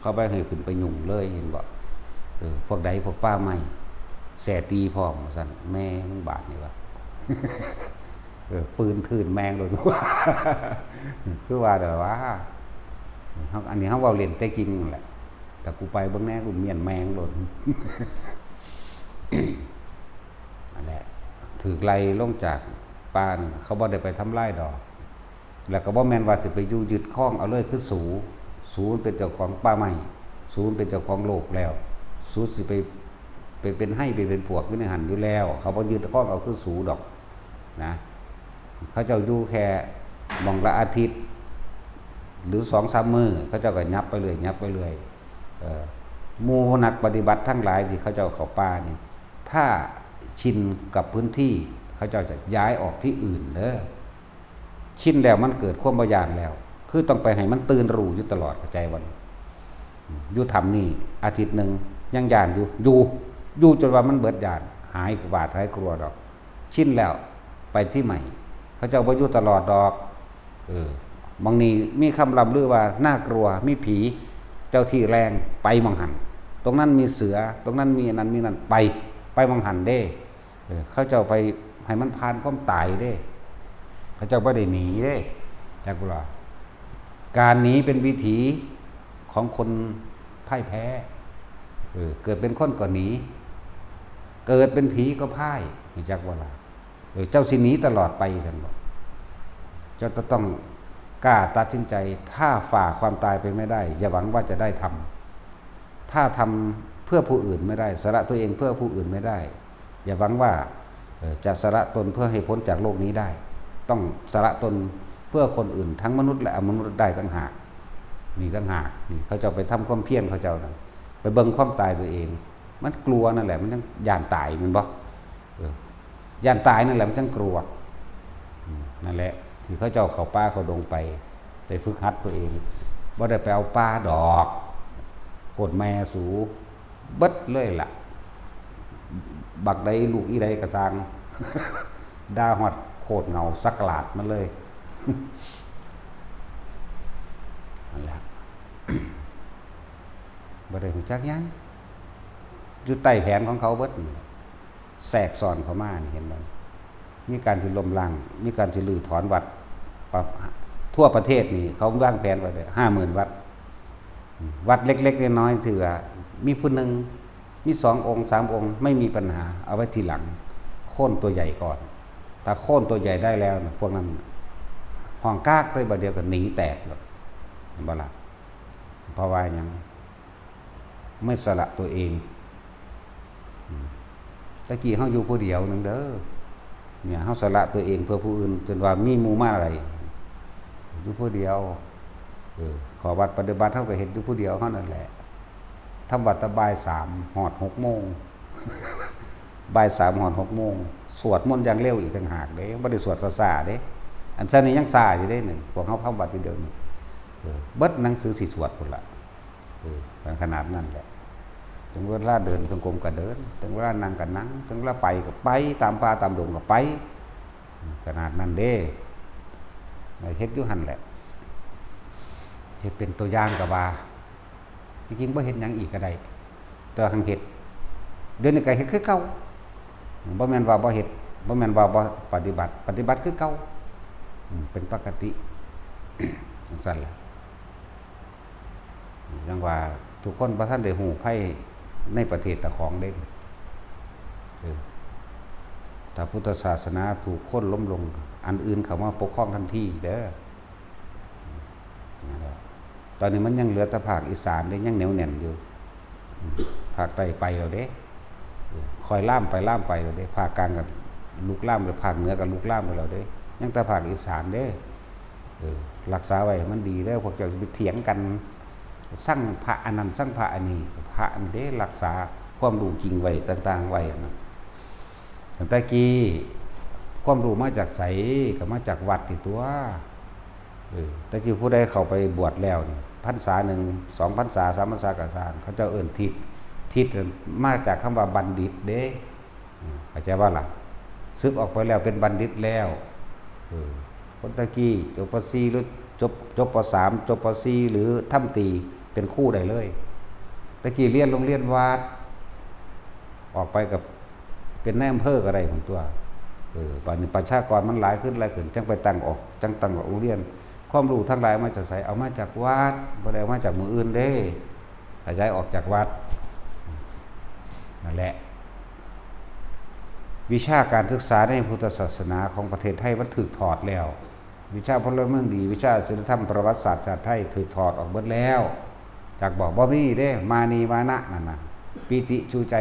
าไปให้ขึ้นไปยุ่งเลยเห็นบ่พวกใดพวกป้าใหม่แสตีพร้อมสั่นแม่มึงบาดนี่วะปืนทื่นแมงเลยว่าคือว่าเด้อว่าอันนี้เฮาเว้าเล่นแต่จริงนั่นแหละแต่กูไปเบิ่งแน่กูเมียนแมงโดนนั่นแหละถูกไล่ลงจากป่านี่เขาบ่ได้ไปทำลายดอกแล้วก็บ่แม่นว่าสิไปอยู่ยึดครองเอาเลยคือสูเป็นเจ้าของป่าใหม่สูเป็นเจ้าของโลกแล้วสูสิไปเป็นให้ไปเป็นพวกอยู่ในหันอยู่แล้วเขาบ่ยึดครองเอาคือสูดอกนะเขาเจ้าอยู่แค่มองละอาทิตย์หรือ 2-3 มื้อเขาเจ้าก็ยับไปเลยหมู่นักปฏิบัติทั้งหลายที่เขาเจ้าเข้าป่านี่ถ้าชินกับพื้นที่เขาเจ้าจะย้ายออกที่อื่นเด้อชินแล้วมันเกิดความบ่ย้านแล้วคือต้องไปให้มันตื่นรู้อยู่ตลอดเข้าใจบ่อยู่ทำนี่อาทิตย์นึงยังย้านอยู่จนว่ามันเบิดย้านหายบาดหายกลัวดอกชินแล้วไปที่ใหม่เขาเจ้าบ่อยู่ตลอดดอกบางนี้มีคำล่ำลือว่าน่ากลัวมีผีเจ้าที่แรงไปมองหันตรงนั้นมีเสือตรงนั้นมีนั้นมีนั่นไปมองหันเด้เขาเจ้าไปให้มันผ่านความตายเด้เขาเจ้าบ่ได้หนีเด้จักว่าการหนีเป็นวิถีของคนพ่ายแพ้เกิดเป็นคนก็หนีเกิดเป็นผีก็พ่ายจักว่าล่ะเจ้าสิหนีตลอดไปซั่นบ่เจ้าต้องกล้าตัดสินใจถ้าฝ่าความตายไปไม่ได้อย่าหวังว่าจะได้ทำถ้าทำเพื่อผู้อื่นไม่ได้สละตัวเองเพื่อผู้อื่นไม่ได้อย่าหวังว่าจะสละตนเพื่อให้พ้นจากโลกนี้ได้ต้องสละตนเพื่อคนอื่นทั้งมนุษย์และอมนุษย์ได้ต่างหากนี่ต่างหากนี่เขาจะไปทำความเพียรเขาเจ้านะไปเบิ่งความตายตัวเองมันกลัวนั่นแหละมันต้องย่านตายมันบ่ย่านตายนั่นแหละมันต้องกลัวนั่นแหละที่เขาเจ้าเข้าป่าเขาดงไปฝึกหัดตัวเองบ่ได้ไปเอาป่าดอกโคตรแม่สูเบิดเลยล่ะบักใดลูกอีใดกระซังด่าฮอดโคตรเงาสักหลาดมันเลยนั่นแหละบ่ได้รู้จักหยังอยู่ใต้แผนของเขาเบิดแทรกซ้อนเข้ามานี่เห็นบ่มีการสิล้มล้างมีการสิรื้อถอนวัดทั่วประเทศนี่เขาวางแผนไว้เลย 50,000 วัดเล็กๆน้อยๆถือว่ามีผู้นึงมี2 องค์ 3 องค์ไม่มีปัญหาเอาไว้ทีหลังโค่นตัวใหญ่ก่อนถ้าโค่นตัวใหญ่ได้แล้วพวกนั้นห้องกากเลยบัดเดียวก็หนีแตกแล้วบ่ล่ะเพราะว่าหยังไม่สละตัวเองตะกี้เฮาอยู่ผู้เดียวนึงเด้อเนี่ยเฮาสละตัวเองเพื่อผู้อื่นจนว่ามีหมู่มาอะไรอยู่ผู้เดียวขอวัดปฏิบัติเฮาก็เฮ็ดอยู่ผู้เดียวเฮานั่นแหละทำวัดตะบ่าย 3ฮอด 6 โมงบ่าย 3ฮอด 6 โมงสวดมนต์อย่างเร็วอีกต่างหากเด้บ่ได้สวดซ่าๆเด้อันซั่นนี่ยังซ่าอยู่เด้นี่พวกเฮาทำวัดอยู่เดียวนี้เบิดหนังสือสิสวดพุ่นล่ะขนาดนั้นแหละถึงเวลาเดินจงกรมก็เดินถึงเวลานั่งก็นั่งถึงเวลาไปก็ไปตามป่าตามดงก็ไปขนาดนั้นเด้เฮ็ดอยู่หั่นแหละเฮ็ดเป็นตัวอย่างก็ว่าจริงๆบ่เฮ็ดหยังอีกก็ได้แต่หังเฮ็ดเดี๋ยวนี้ก็เฮ็ดคือเก่าบ่แม่นว่าบ่เฮ็ดบ่แม่นว่าบ่ปฏิบัติคือเก่าเป็นปกติจังซั่นล่ะจังว่าทุกคนบ่ทันได้ฮู้ไผในประเทศตะของเด้ ถ้าพุทธศาสนาถูกค้นล้มลงอันอื่นเขามาปกครองทันทีเด้อตอนนี้มันยังเหลือแต่ภาคอีสานได้ยังเหนียวแน่นอยู่ภาคใต้ไปแล้วเด้คอยล่ามไปแล้วเด้ภาคกลางกับลุกล่ามหรือภาคเหนือกับลุกล่ามไปแล้วเด้ยังแต่ภาคอีสานเด้รักษาไว้มันดีแล้วพวกเจ้าจะไปเถียงกันสร้างพระอันนั้นสร้างพระอันนี้พระอันเด้รักษาความรู้จริงไว้ต่างๆไว้นะตั้งแต่กี้ความรู้มาจากไสก็มาจากวัดติตัวแต่ที่ผู้ใดเข้าไปบวชแล้วพรรษาหนึ่ง2 พรรษา3 พรรษากสร้างเขาเจ้าเอิ้นทิศมาจากคำว่าบัณฑิตเด้เข้าใจว่าล่ะศึกออกไปแล้วเป็นบัณฑิตแล้วคนตะกี้จบป .4 หรือจบป .3 จบป .4 หรือทำตีเป็นคู่ได้เลยตะกี้เรียนโรงเรียนวัดออกไปกับเป็นนายอำเภอก็ได้ของตัวป่านนี้ประชากรมันหลายขึ้นจังไปตั้งออกโรงเรียนความรู้ทั้งหลายมาจากไสเอามาจากวัดบ่ได้มาจากมืออื่นเด้ขยายออกจากวัดนั่นแหละวิชาการศึกษาในพุทธศาสนาของประเทศไทยมันถูกถอดแล้ววิชาพลเมืองดีวิชาศิลธรรมประวัติศาสตร์ชาติไทยถูกถอดออกหมดแล้วจากบอกบ่มีเด้มานีมานะนั่นน่ะปิติชูใจ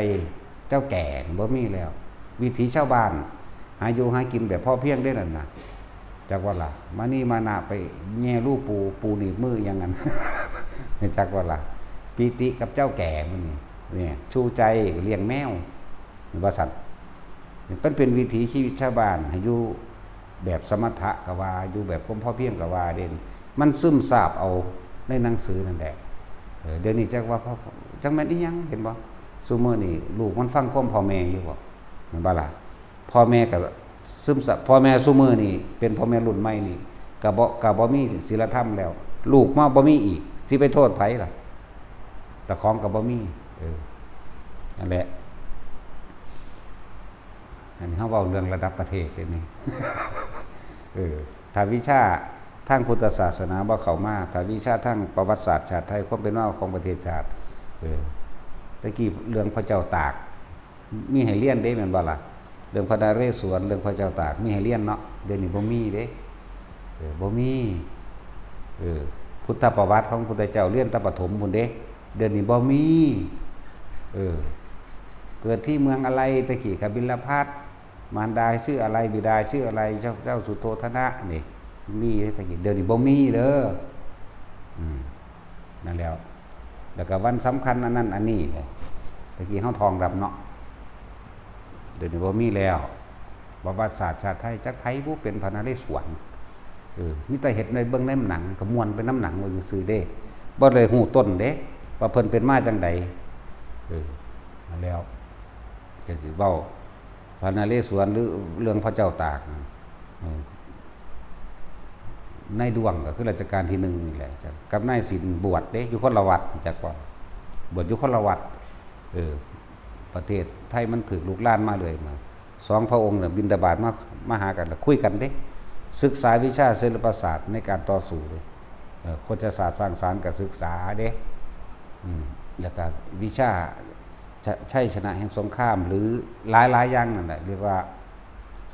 เจ้าแก่บ่มีแล้ววิถีชาวบ้านหาอยู่หากินแบบพ่อเพียงได้นั่นน่ะจากว่าล่ะมานี่มานะไปแง่ลูกปูหนีบมืออย่างนั้น จากว่าล่ะปิติกับเจ้าแก่มันนี่เนี่ยชูใจเลี้ยงแมวว่าสัตว์มันเป็นวิถีชีวิตชาวบ้านให้อยู่แบบสมถะกว่าอยู่แบบพ่อเพียงกว่าเด่นมันซึมซาบเอาในหนังสือนั่นแหละเดี๋ยวนี้จักว่าจังแม่นอีหยังเห็นบ่ซุมื้อนี่ลูกมันฟังความพ่อแม่อยู่บ่แม่นบ่ล่ะพ่อแม่ก็ซึมซับพ่อแม่ซุมื้อนี่เป็นพ่อแม่รุ่นใหม่นี่ก็บ่มีศีลธรรมแล้วลูกมาบ่มีอีกสิไปโทษไผล่ะแต่ของก็บ่มีนั่นแหละอันนี้เฮาเว้าเรื่องระดับประเทศเด้นี่ ถ้าวิชาทางพุทธศาสนาบ่เข้ามาถ้าวิชาทางประวัติศาสตร์ชาติไทยความเป็นมาของประเทศชาติตะกี้เรื่องพระเจ้าตากมีให้เรียนเด้แม่นบ่ล่ะเรื่องพระนเรศวรเรื่องพระเจ้าตากมีให้เรียนเนาะเดี๋ยวนี้บ่มีเด้บ่มีพุทธประวัติของพุทธเจ้าเรียนแต่ประถมพุ่นเด้เดี๋ยวนี้บ่มีเกิดที่เมืองอะไรตะกี้กบิลพัสมารดาชื่ออะไรบิดาชื่ออะไรเจ้าสุโธทนะนี่มีตะกี้เดี๋ยวนี้บ่มีเด้อนั่นแล้วก็วันสำคัญอันนั้นอันนี้ตะกี้เฮาทองรับเนาะเดี๋ยวนี้บ่มีแล้วประวัติศาสตร์ชาติไทยจักไผผู้เป็นพระนเรศวรมีแต่เฮ็ดในเบิ่งในหนังก็ม่วนเป็นน้ำหนังว่าซื่อๆเด้บ่ได้ฮู้ต้นเด้ว่าเพิ่นเป็นมาจังใดนั่นแล้วก็สิเว้าพระนเรศวรหรือเรื่องพระเจ้าตากนายดวงก็คือราชการที่1นี่แหละกับนายสินบวชเด้อยู่คนละวัดจักก่อนบวชอยู่คนละวัดประเทศไทยมันถูกลุกลานมาเลยมา2 พระองค์น่ะบิณฑบาตมาหากันแล้วคุยกันเด้ศึกษาวิชาศิลปศาสตร์ในการต่อสู้เด้โคจรศาสตร์สร้างสรรค์ก็ศึกษาเด้แล้วก็วิชาชัยชนะแห่งสงครามหรือหลายๆอย่างนั่นแหละเรียกว่า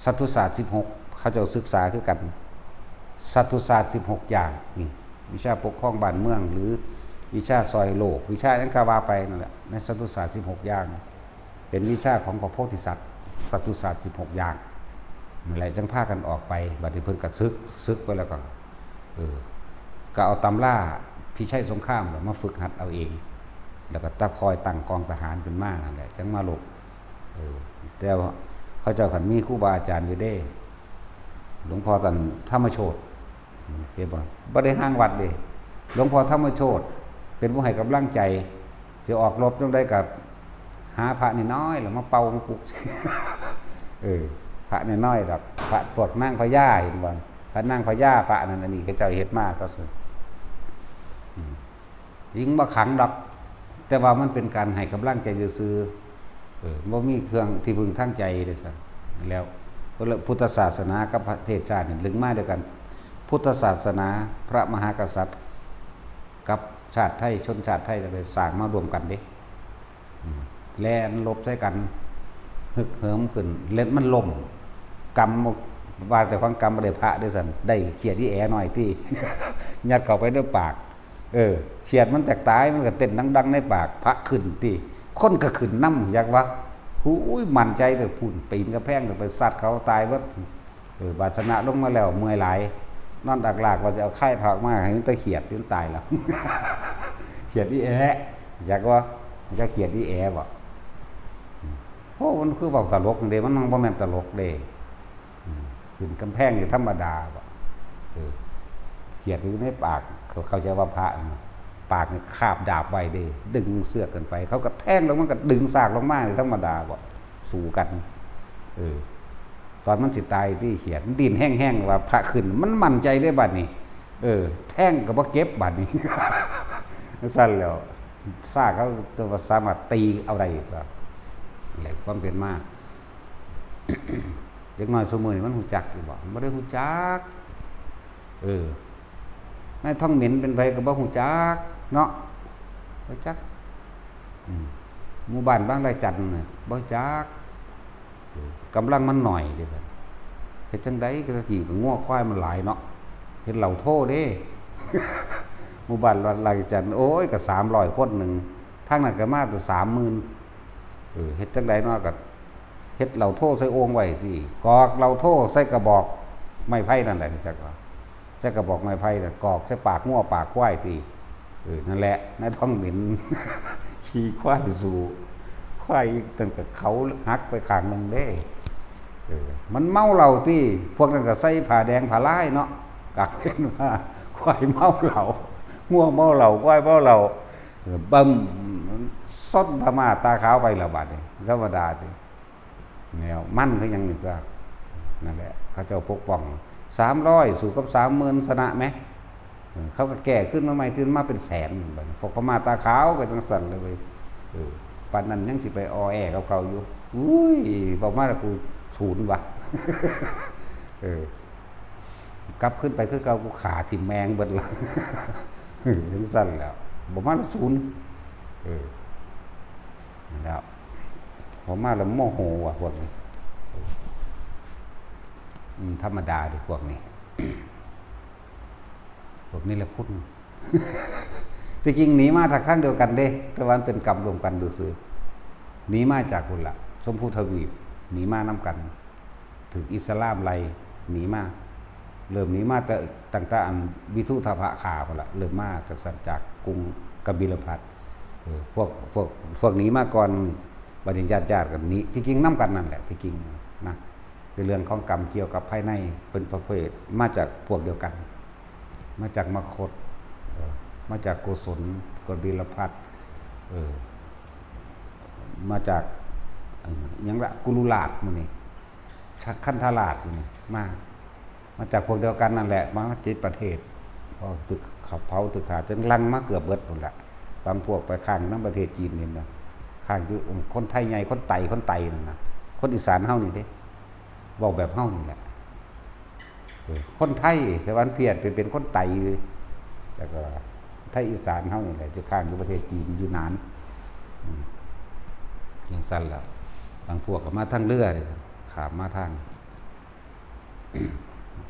สัตตุศาสตร์16เขาจะศึกษาคือกันสัตตุศาสตร์16อย่างนี่วิชาปกครองบ้านเมืองหรือวิชาซอยโลกวิชานั้นก็ว่าไปนั่นแหละในสัตตุศาสตร์16อย่างเป็นวิชาของพระโพธิสัตว์สัตตุศาสตร์16อย่างนั่นแหละจังพากันออกไปบัดนี้เพิ่นก็ซึกไปแล้วก็เอาตำราพิชัยสงครามมาฝึกหัดเอาเองแล้วก็ตะคอยตั้งกองทหารขึ้นมานั่นแหละจังมาลบแต่เขาเจ้าขันมีครูบาอาจารย์อยู่เด้หลวงพ่อท่านธรรมโชติเห็นบ่ได้ห่างวัดเด้หลวงพ่อธรรมโชติเป็นผู้ให้กำลังใจสิออกรบจังได๋กับหาพระน้อยๆแล้วมาเป่ามาปลุก พระน้อยๆดอกพระพวกนางพญาเห็นบ่พระนางพญาพระนั่นอันนี้เขาเจ้าเฮ็ดมาก็สุดยิงบ่ขังดอกแต่ว่ามันเป็นการให้กำลังใจซื่อบ่มีเครื่องที่พึ่งทางใจเด้ซะแล้วพุทธศาสนากับประเทศชาตินี่ลึงมาด้วยกันพุทธศาสนาพระมหากษัตริย์กับชาติไทยชนชาติไทยจะไปสร้างมารวมกันเด้แล่นลบใส่กัน ฮึกเหิมขึ้นเล่นมันล่มกำว่าแต่ความกำบ่ได้พระได้สั่นได้เขียดที่แอหน่อยที่ ยัดเข้าไปในปากเขียดมันแตกตายมันก็เต้นดังๆในปากพระขึ้นที่คนก็ขึ้นนำอยากว่าหูยมั่นใจเด้อพุ่นปีนกระแพงก็ไปซัดเขาตายเบิดบาสนะลงมาแล้วเมื่อยหลายนอนอักลากว่าจะเอาไข้ผักมาให้มันตะเขียดจนตายแล้ว เขียดที่แออยากว่าจะเขียดที่แอบ่โอ้มันคือบอกตลกเด้มันบ่แม่นตลกเด้ขึ้นกำแพงนี่ธรรมดาบ่เขียดอยู่ในปากเขาจะว่าพระปากนี่คาบดาบไว้เด้ดึงเสือกกันไปเขาก็แทงลงมันก็ดึงซากลงมาธรรมดาบ่สู้กันตอนมันสิตายที่เขียดดินแห้งๆว่าพระขึ้นมันมั่นใจได้บัดนี้แท่งก็บ่เก็บบัดนี้ สั่นแล้วซากเขาตัวสามารถตีเอาได้ตัวแหละความเป็นมาเด็กน้อยซุมื้อนี้มันฮู้จักอยู่บ่บ่ได้ฮู้จักนายท่องเหม็นเป็นไผก็บ่ฮู้จักเนาะบ่จักหมู่บ้านบางรายจันทน์น่ะบ่จักกำลังมันหน่อยเด้อเฮ็ดจังได๋ก็สิก็งัวควายมันหลายเนาะเฮ็ดเหล่าโทเด้ หมู่บ้านรายจันทน์โอ้ยก็300คนนึงทางนั้นก็มาแต่ 30,000เฮ็ดจังได๋เนาะก็เฮ็ดเหล่าโทใส่โอ่งไว้ที่กอกเหล่าโทใส่กระบอกไม้ไผ่นั่นแหละจักว่าใส่กระบอกไม้ไผ่น่ะกอกใส่ปากงัวปากควายที่นั่นแหละนายท้องเหม็น ขี่ควายสู่ควายตั้งแต่เขาหักไปข้างนึงเด้มันเมาเหล้าที่พวกนั้นก็ใส่ผ้าแดงผ้าลายเนาะกักเห็นว่าควายเมาเหล้าง่วงเมาเหล้าควายเมาเหล้าบึ้มส้นพม่าตาขาวไปแล้วบัดนี้ธรรมดาติแนวมั่นคือหยังนี่ก็นั่นแหละเขาเจ้าปกป้อง300สู้กับ 30,000 ชนะมั้ยเขาก็แก้ขึ้นมาใหม่ขึ้นมาเป็นแสนบัดนี้พวกพม่าตาขาวก็จังสั่นเลยเว้ยปานนั้นยังสิไปออแอกับเขาอยู่อุ้ยบอกมาแล้วกูศูนย์ว่ะ กลับขึ้นไปคือเก่ากูขาทิ่มแมงเบิดละ จังสั่นแล้วบอกมาแล้วศูนย์แล้วบอกมาแล้วโมโหว่ะพวกนี้ธรรมดาดิพวกนี้ พวกนี้แหละคุณ ที่จริงหนีมาทางข้างเดียวกันเด้แต่วันเป็นกรรมรวมกันซื่อๆหนีมาจากคุณละชมพูทวีปหนีมาน้ำกันถึงอิสลามไล่หนีมาเริ่มหนีมาแต่ตั้งแต่อันวิทุทพะขาพุ่นละเริ่มมาจากสันจากกรุงกบิลพัสพวกหนีมาก่อนบัดนี้ญาติกันนี้ที่จริงน้ำกันนั่นแหละที่จริงนะเป็นเรื่องของกรรมเกี่ยวกับภายในเป็นประเภทมาจากพวกเดียวกันมาจากมคธมาจากโกศลกบิลพัสมาจากยังละกุลุลาดมื้อนี้คันธาราชมื้อนี้มาจากพวกเดียวกันนั่นแหละมา7ประเทศพอตึกเขาเผาตึกขาจนลังมาเกือบเบิดพุ่นละบางพวกไปข้างนำประเทศจีนนี่นะข้างอยู่คนไทยใหญ่คนไตนั่นน่ะคนอีสานเฮานี่เด้เว้าแบบเฮานี่แหละคนไทยสวรรค์เพียรเป็นคนไตแล้วก็ไทยอีสานเฮานี่แหละจะข้างอยู่ประเทศจีนอยู่นานอย่างสั้นแล้วบางพวกก็มาทางเรือเลยขามมาทาง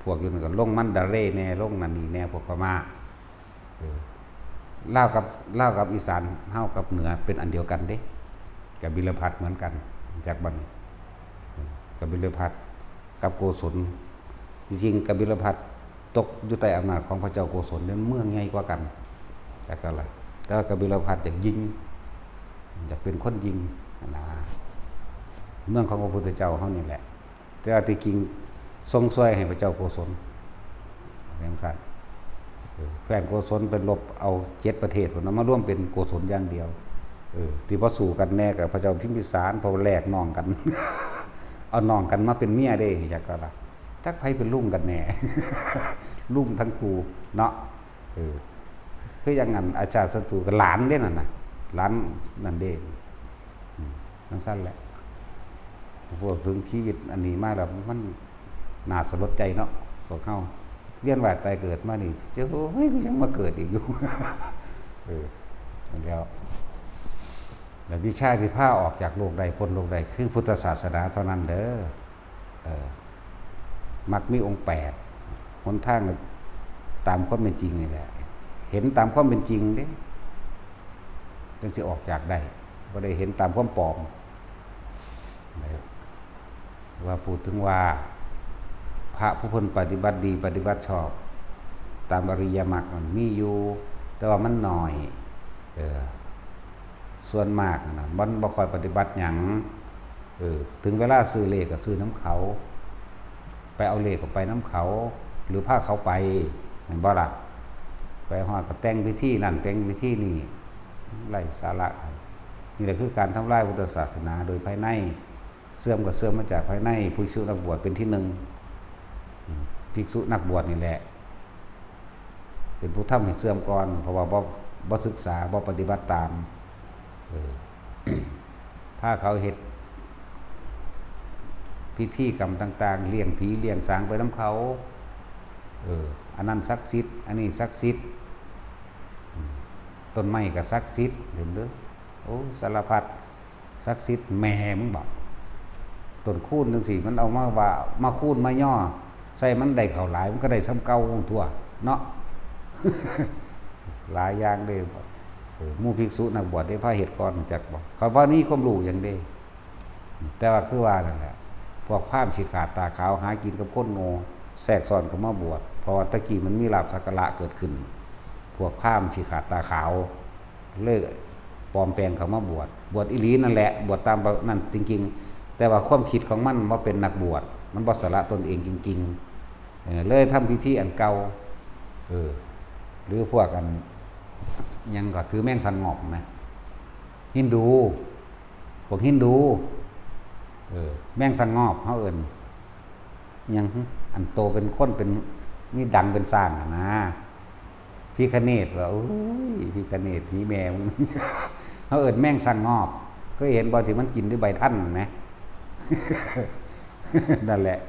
พวกอยู่นั่นก็ลงมันดาเร่แน่ลงนั่นนี่แน่พวกพม่าลาวกับอีสานเฮากับเหนือเป็นอันเดียวกันเด้กับบิลพัสเหมือนกันจากบัดนี้กับบิลพัสกับโกศลจริงๆกับบิลพัสตกอยู่ใต้อำนาจของพระเจ้าโกศลเป็นเมืองใหญ่กว่ากันแต่ก็ล่ะแต่ว่ากับบิลพัสอยากยิงอยากเป็นคนยิงนะเมืองของพระพุทธเจ้าเฮานี่แหละแต่ว่าที่จริงทรงช่วยให้พระเจ้าโกศลอย่างนั้นแคว้นโกศลเป็นลบเอา7ประเทศพุ่นมาร่วมเป็นโกศลอย่างเดียวที่บ่สู้กันแน่กับพระเจ้าพิมพิสารเพราะแลกน้องกัน เอาน้องกันมาเป็นเมียเด้จักก็ล่ะจักไผเป็นลุงกันแน่ ลุงทั้งคู่เนาะคืออย่างนั้นอาจารย์ศัตรูกับหลานเด้นั่นน่ะหลานนั่นเด้จังซั่นแหละพวกถึงชีวิตอันนี้มาแล้วมันน่าสลดใจเนาะพวกเฮาเวียนว่ายตายเกิดมานี่เจ้าเฮ้ยกูยังมาเกิดอีกอยู่แล้ว และวิชาที่พาออกจากโลกใดพ้นโลกใดคือพุทธศาสนาเท่านั้นเด้อมักมีองค์8หนทางตามความเป็นจริงนี่แหละเห็นตามความเป็นจริงเด้จึงจะออกจากได้บ่ได้เห็นตามความปลอมว่าพูดถึงว่าพระผู้เพิ่นปฏิบัติดีปฏิบัติชอบตามอริยมรรคมันมีอยู่แต่ว่ามันน้อยส่วนมากนะมันบ่ค่อยปฏิบัติหยังถึงเวลาซื้อเลขก็ซื้อน้ำเขาไปเอาเลขก็ไปน้ำเขาหรือพาเขาไปเห็นบ่ล่ะไปฮอดก็แต่งพิธีนั่นแต่งพิธีนี่ไร้สาระนี่แหละคือการทำลายพุทธศาสนาโดยภายในเสื่อมก็เสื่อมมาจากภายในภิกษุนักบวชเป็นที่หนึ่งภิกษุนักบวชนี่แหละเป็นผู้ทำให้เสื่อมก่อนเพราะว่าบ่ศึกษาบ่ปฏิบัติตามพาเขาเฮ็ดพิธีกรรมต่างๆเลี้ยงผีเลี้ยงสางไปน้ำเขาอันนั้นศักดิ์สิทธิ์อันนี้ศักดิ์สิทธิ์ต้นไม้ก็ศักดิ์สิทธิ์เห็นเด้อโอ้สารพัดศักดิ์สิทธิ์แม่มึงบอกต้นคูนจังซี่มันเอามาคูนมาย่อใส่มันได้เข้าหลายมันก็ได้ซ้ำเก่าทั่วเนาะ หลายอย่างเด้หมู่ภิกษุนักบวชได้พาเหตุก่อนจักบอกเขาว่านี่ความรู้อย่างเด้แต่ว่าคือว่านั่นแหละพวกพราหมณ์สิขาดตาขาวหากินกับคนโง่แทรกซ้อนเข้ามาบวชเพราะว่าตะกี้มันมีลาภสักการะเกิดขึ้นพวกพราหมณ์สิขาดตาขาวเลิกปลอมแปลงเข้ามาบวชอีหลีนั่นแหละบวชตามนั่นจริงๆแต่ว่าความคิดของมันบ่เป็นนักบวชมันบ่สละตนเองจริงๆเลยทำพิธีอันเก่าหรือพวกกันยังก็ถือแม่งสันงอบนะฮินดูพวกฮินดูแม่งสันงอบเขาเอิ้นยังอันโตเป็นคนเป็นนี่ดังเป็นสร้างนะพิฆเนศว่าโอ้ยพิฆเนศผีแมวเขาเอิ้นแม่งสันงอบเคยเห็นบ่ที่มันกินด้วยใบท่านไหม นั่นแหละ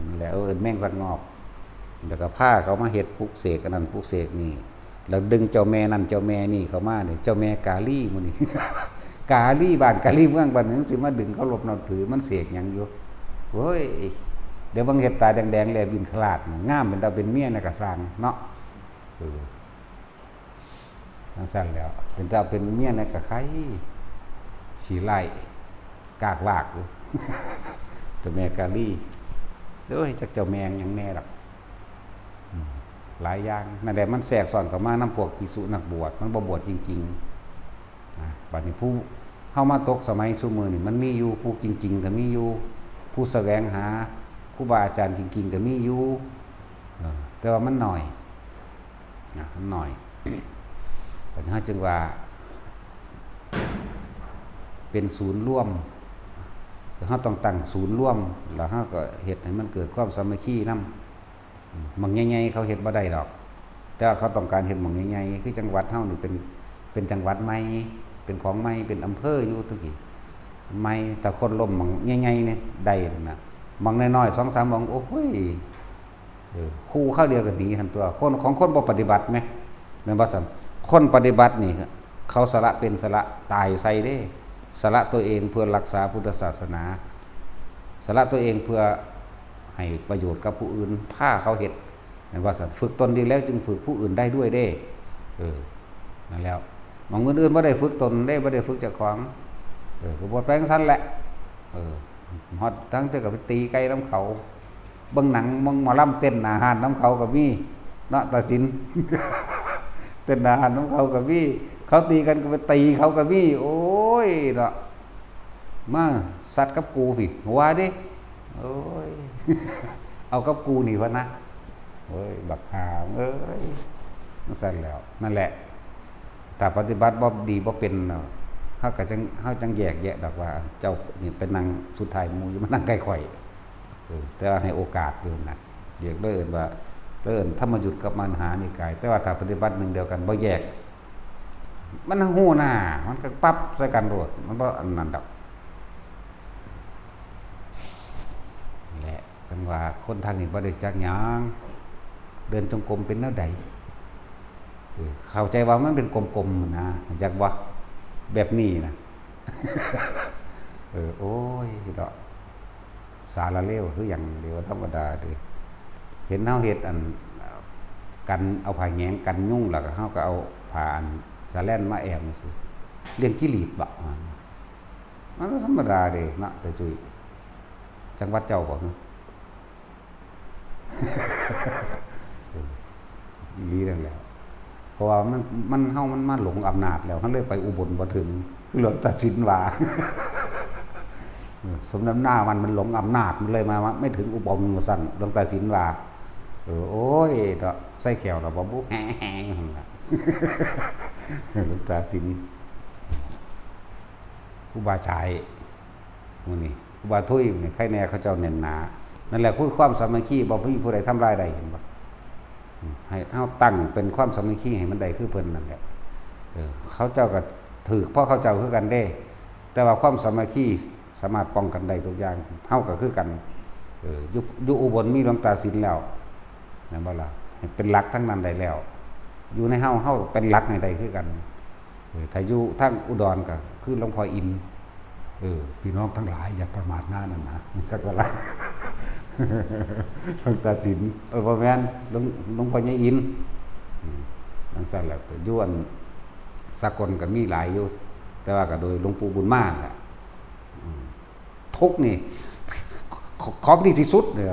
นั่นแหละเอิ้นแม่งสันงอบแล้วก็ผ้าเขามาเฮ็ดปลุกเสกอันนั้นปลุกเสกนี่แล้วดึงเจ้าแม่นั่นเจ้าแม่นี่เข้ามาเนี่ยเจ้าแม่กาลีมื้อนี้ กาลีบ้านกาลีเมืองบ้านนึงสิมาดึงเขาหลบนับถือมันเสกหยังอยู่เฮ้ยเดี๋ยวบางเฮ็ดตาแดงๆแลบินขลาดงามเป็นตาเป็นเมียน่ะก็สร้างเนาะทั้งสั้นแล้วเป็นตาเป็นเมียน่ะก็ใครสิไล่กากวากอยู่ เจ้าแม่กาลีเด้อจักเจ้าแม่หยังแน่ดอกหลายอย่างนั่นแหละมันแทรกซ้อนเข้ามานํพวกภิกษุนักบวชมันบ่บวชจริงๆบัดนี้ผู้เฮามาตกสมัยซุมื้อนี่มันมีอยู่ผู้จริงๆก็มีอยู่ผู้แสวงหาครูบาอาจารย์จริงๆก็มีอยู่แต่ว่ามันน้อยมันน้อยปัญหาจึงว่าเป็นศูนย์ร่วมเฮาต้องตั้งศูนย์ร่วมแล้วเฮาก็เฮ็ดให้มันเกิดความสามัคคีนำหม่องใหญ่ๆเขาเฮ็ดบ่ได้ดอกแต่ว่าเขาต้องการเฮ็ดหม่องใหญ่ๆคือจังหวัดเฮานี่เป็นจังหวัดใหม่เป็นของใหม่เป็นอำเภออยู่ตุกี้ใหม่แต่คนล้มหม่องใหญ่ๆนี่ได้น่ะหม่องน้อยๆ 2-3 หม่องโอ้โหคู่เข้าเดียวก็ดีหั่นตัวคนบ่ปฏิบัติแม่แม่นบ่ซั่นคนปฏิบัตินี่เขาสละเป็นสละตายใส่เด้สละตัวเองเพื่อรักษาพุทธศาสนาสละตัวเองเพื่อให้ประโยชน์กับผู้อื่นพาเขาเฮ็ดแม่นว่าซั่นฝึกตนดีแล้วจึงฝึกผู้อื่นได้ด้วยเด้นั่นแล้วหม่องอื่นๆบ่ได้ฝึกตนเด้บ่ได้ฝึกเจ้าของก็บ่แปลงซั่นแหละฮอดทั้งแต่ก็ไปตีไก่นำเขาเบิ่งหนังมองหมอลำเต้นอาหารนำเขาก็มีเนาะตัดสิน เต้นอาหารนำเขาก็มีเขาตีกันก็ไปตีเขาก็มีโอ้ยเนาะมาสัตว์กับกูพี่ว่าดิโอ้ย เอากับกูนี่วะนะโอ้ยบักหามเอ้ยนั่นสั่นแล้วนั่นแหละแต่ปฏิบัติบ่ดีบ่เป็นเนาะเฮาจังแยกแยะดอกว่าเจ้านี่เป็นนางสุดท้ายหมู่อยู่มานั่งใกล้ข่อยแต่ว่าให้โอกาสอยู่นะเรียกเอิ้นว่าเอิ้นธรรมยุทธกับมหานิกายแต่ว่าถ้าปฏิบัติหนึ่งเดียวกันบ่แยกมันฮู้หน้ามันก็ปั๊บใส่กันโดดมันบ่อันนั้นดอกแหละจังว่าคนทางนี้บ่ได้จักหยังเดินจงกรมเป็นแนวใดเข้าใจว่ามันเป็นกลมๆนะจักบ่ แบบนี้นะ โอ้ยดอกสารเลวคืออย่างเดียวธรรมดาเด้เห็นเฮาเฮ็ดอันกันเอาผ้าแหงกันยุ่งแล้วก็เฮาก็เอาผ้าอันสาแล่นมาแอมซื่อเลี้ยงกิลีดบ่มันธรรมดาเด้นะแต่จุยจังหวัดเจ้าบ่ฮะ อีหลีนั่นแหละเพราะว่ามันเฮามันมาหลงอำนาจแล้วมันเลยไปอุบลบ่ถึงคือหลวงตาสินว่า สมน้ำหน้ามันหลงอำนาจมันเลยมาไม่ถึงอุบลว่าซั่นหลวงตาสินว่าโอ้ยเนาะใส่แขวแล้วบ่บุแฮ่ๆหั่นล่ะ หลวงตาสินครูบาชายมื้อนี้ครูบาทุยนี่ใครแน่เขาเจ้าเน้นหนานั่นแหละคือความสามัคคีบ่มีผู้ใดทำลายได้เห็นบ่ให้เฮาตั้งเป็นความสามัคคีให้มันได้คือเพิ่นนั่นแหละเขาเจ้าก็ถือเพราะเขาเจ้าคือกันเด้แต่ว่าความสามัคคีสามารถป้องกันได้ทุกอย่างเฮาก็คือกันอยู่อุบลมีหลวงตาศิลป์แล้วนั่นบ่ล่ะให้เป็นหลักทั้งนั้นได้แล้วอยู่ในเฮาเป็นหลักให้ได้คือกันถ้าอยู่ทางอุดรก็คือหลวงพ่ออินพี่น้องทั้งหลายอย่าประมาทหน้านั่นนะจักว่าล่ะ หลวงตาศิลป์บ่แม่นหลวงพ่อใหญ่อินจังซั่นแหละอยู่อันสกลก็มีหลายอยู่แต่ว่าก็โดยหลวงปู่บุญมาแหละทุกนี่ของดีที่สุดเลย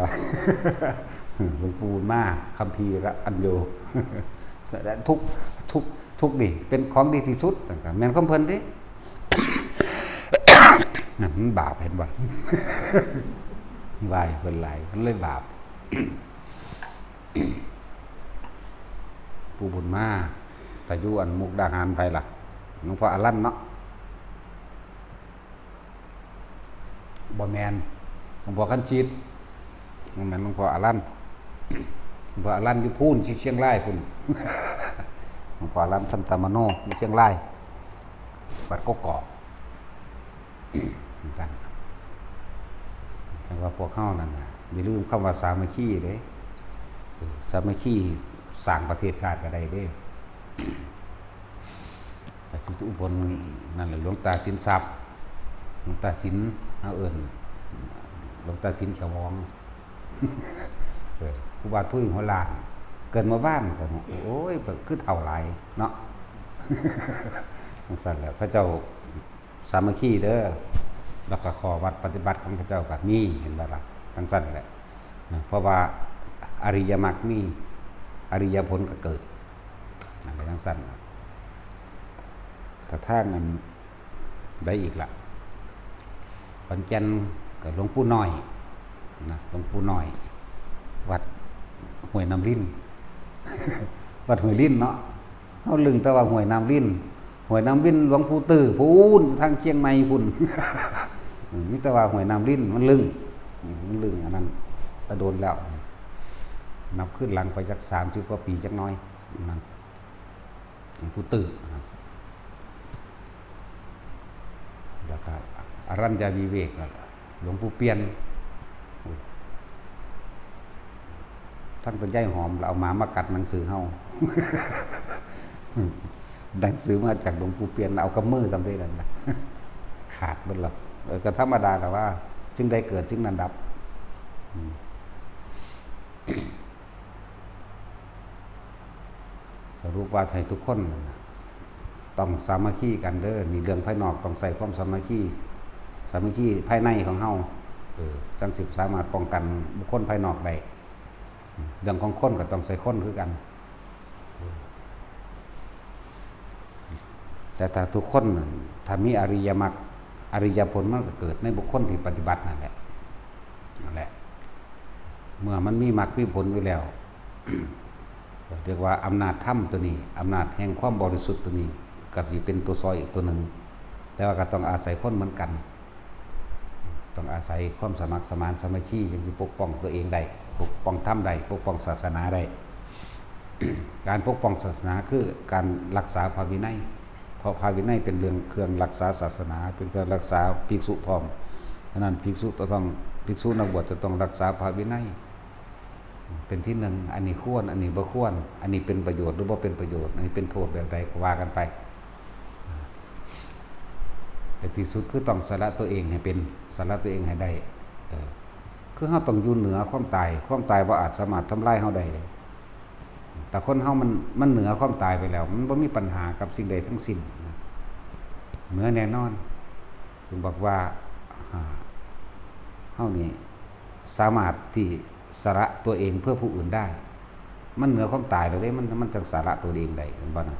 หลวงปู่บุญมาคัมภีร์ละอัญโยทุกนี่เป็นของดีที่สุดแม่นของเพิ่นเด้ มันบาปเห็นบ่ วายเป็นไรมันเลยบาป ปู่บุญมาแต่อยู่อันมุกดาหารไปล่ะหลวงพ่ออรันเนาะบ่แมนหลวงพ่อคันชีดบ่แมนหลวงพ่ออรันหลวงพ่ออรันอยู่พูนเชียงรายพุ่น หลวงพ่ออรันสันตามโนอยู่เชียงรายวัดกกอกกันจังว่าพวกเข้านั่นน่ะอย่าลืมคำว่าสามัคคีเด้สามัคคีสร้างประเทศชาติก็ได้เด้แต่ทุกอุบลนั่นแหละหลวงตาสินทรัพย์หลวงตาสินเอาเอิ้นหลวงตาสินเขียววองครูบาทุยหัวลานเกิดมาบ้านก็โอ้ยคือเท่าหลายเนาะ สั่นแล้วเขาเจ้าสามัคคีเด้อแล้วก็ขอวัดปฏิบัติของพระเจ้าก็มีเห็นบ่ล่ะทั้งสั้นแหละเพราะว่าอริยมรรคมีอริยผลก็เกิดอะไรทั้งสั้นแต่ถ้าเงินได้อีกละขอนแก่นกับหลวงปู่น้อยนะหลวงปู่น้อยวัดห้วยน้ำลิ้น วัดห้วยลิ้นเนาะเฮาลึงแต่ว่าห้วยน้ำลิ้นห้วยน้ำลิ้นหลวงปู่ตื้อพูนทางเชียงใหม่พุ่น มีแต่ว่าห้วยน้ำลิ้นมันลึงอันนั้นตะโดนแล้วนับขึ้นหลังไปจาก30กว่าปีจักน้อยนั่นหลวงปู่ตื้อแล้วก็อรัญญาวิเวกหลวงปู่เปียนทั้งต้นใหญ่หอมเราเอามากัดหนังสือเฮา หนังสือมาจากหลวงปู่เปียนเอากำมือสำเร็จแล้วนะ ขาดหมดแล้วก็ธรรมดาแต่ว่าซึ่งได้เกิดซึ่งนั้นดับสรุปว่าให้ทุกคนต้องสามัคคีกันเด้อมีเรื่องภายนอกต้องใส่ความสามัคคีภายในของเฮาจังสิสามารถป้องกันบุคคลภายนอกได้เรื่องของคนก็ต้องใส่คนคือกันแต่ถ้าทุกคนถ้ามีอริยมรรคอริยผลมันก็เกิดในบุคคลที่ปฏิบัตินั่นแหละเมื่อมันมีมรรคมีผลอยู่แล้ว เรียกว่าอำนาจธรรมตัวนี้อำนาจแห่งความบริสุทธิ์ตัวนี้กับที่เป็นตัวซอยอีกตัวหนึ่งแต่ว่าก็ต้องอาศัยคนเหมือนกันต้องอาศัยความสมัครสมานสามัคคีอย่างที่ปกป้องตัวเองได้ปกป้องธรรมได้ปกป้องศาสนาได้ การปกป้องศาสนาคือการรักษาพระวินัยเพราะพระวินัยเป็นเรื่องเครื่องรักษาศาสนาเป็นเครื่องรักษาภิกษุพร้อมฉะนั้นภิกษุนักบวชจะต้องรักษาพระวินัยเป็นที่หนึ่งอันนี้ควรอันนี้บ่ควรอันนี้เป็นประโยชน์หรือบ่เป็นประโยชน์อันนี้เป็นโทษแบบใดก็ว่ากันไป แต่ที่สุดคือต้องสละตัวเองให้เป็นสละตัวเองให้ได้คือเฮาต้องอยู่เหนือความตายบ่อาจสามารถทำลายเฮาได้เลยแต่คนเฮามันเหนือความตายไปแล้ว มันบ่มีปัญหากับสิ่งใดทั้งสิ้นนะเหนือแน่นอนถึงบอกว่าเฮานี่สามารถที่สละตัวเองเพื่อผู้อื่นได้ มันเหนือความตายแล้วเด้มันจังสละตัวเองได้เห็นบ่นะ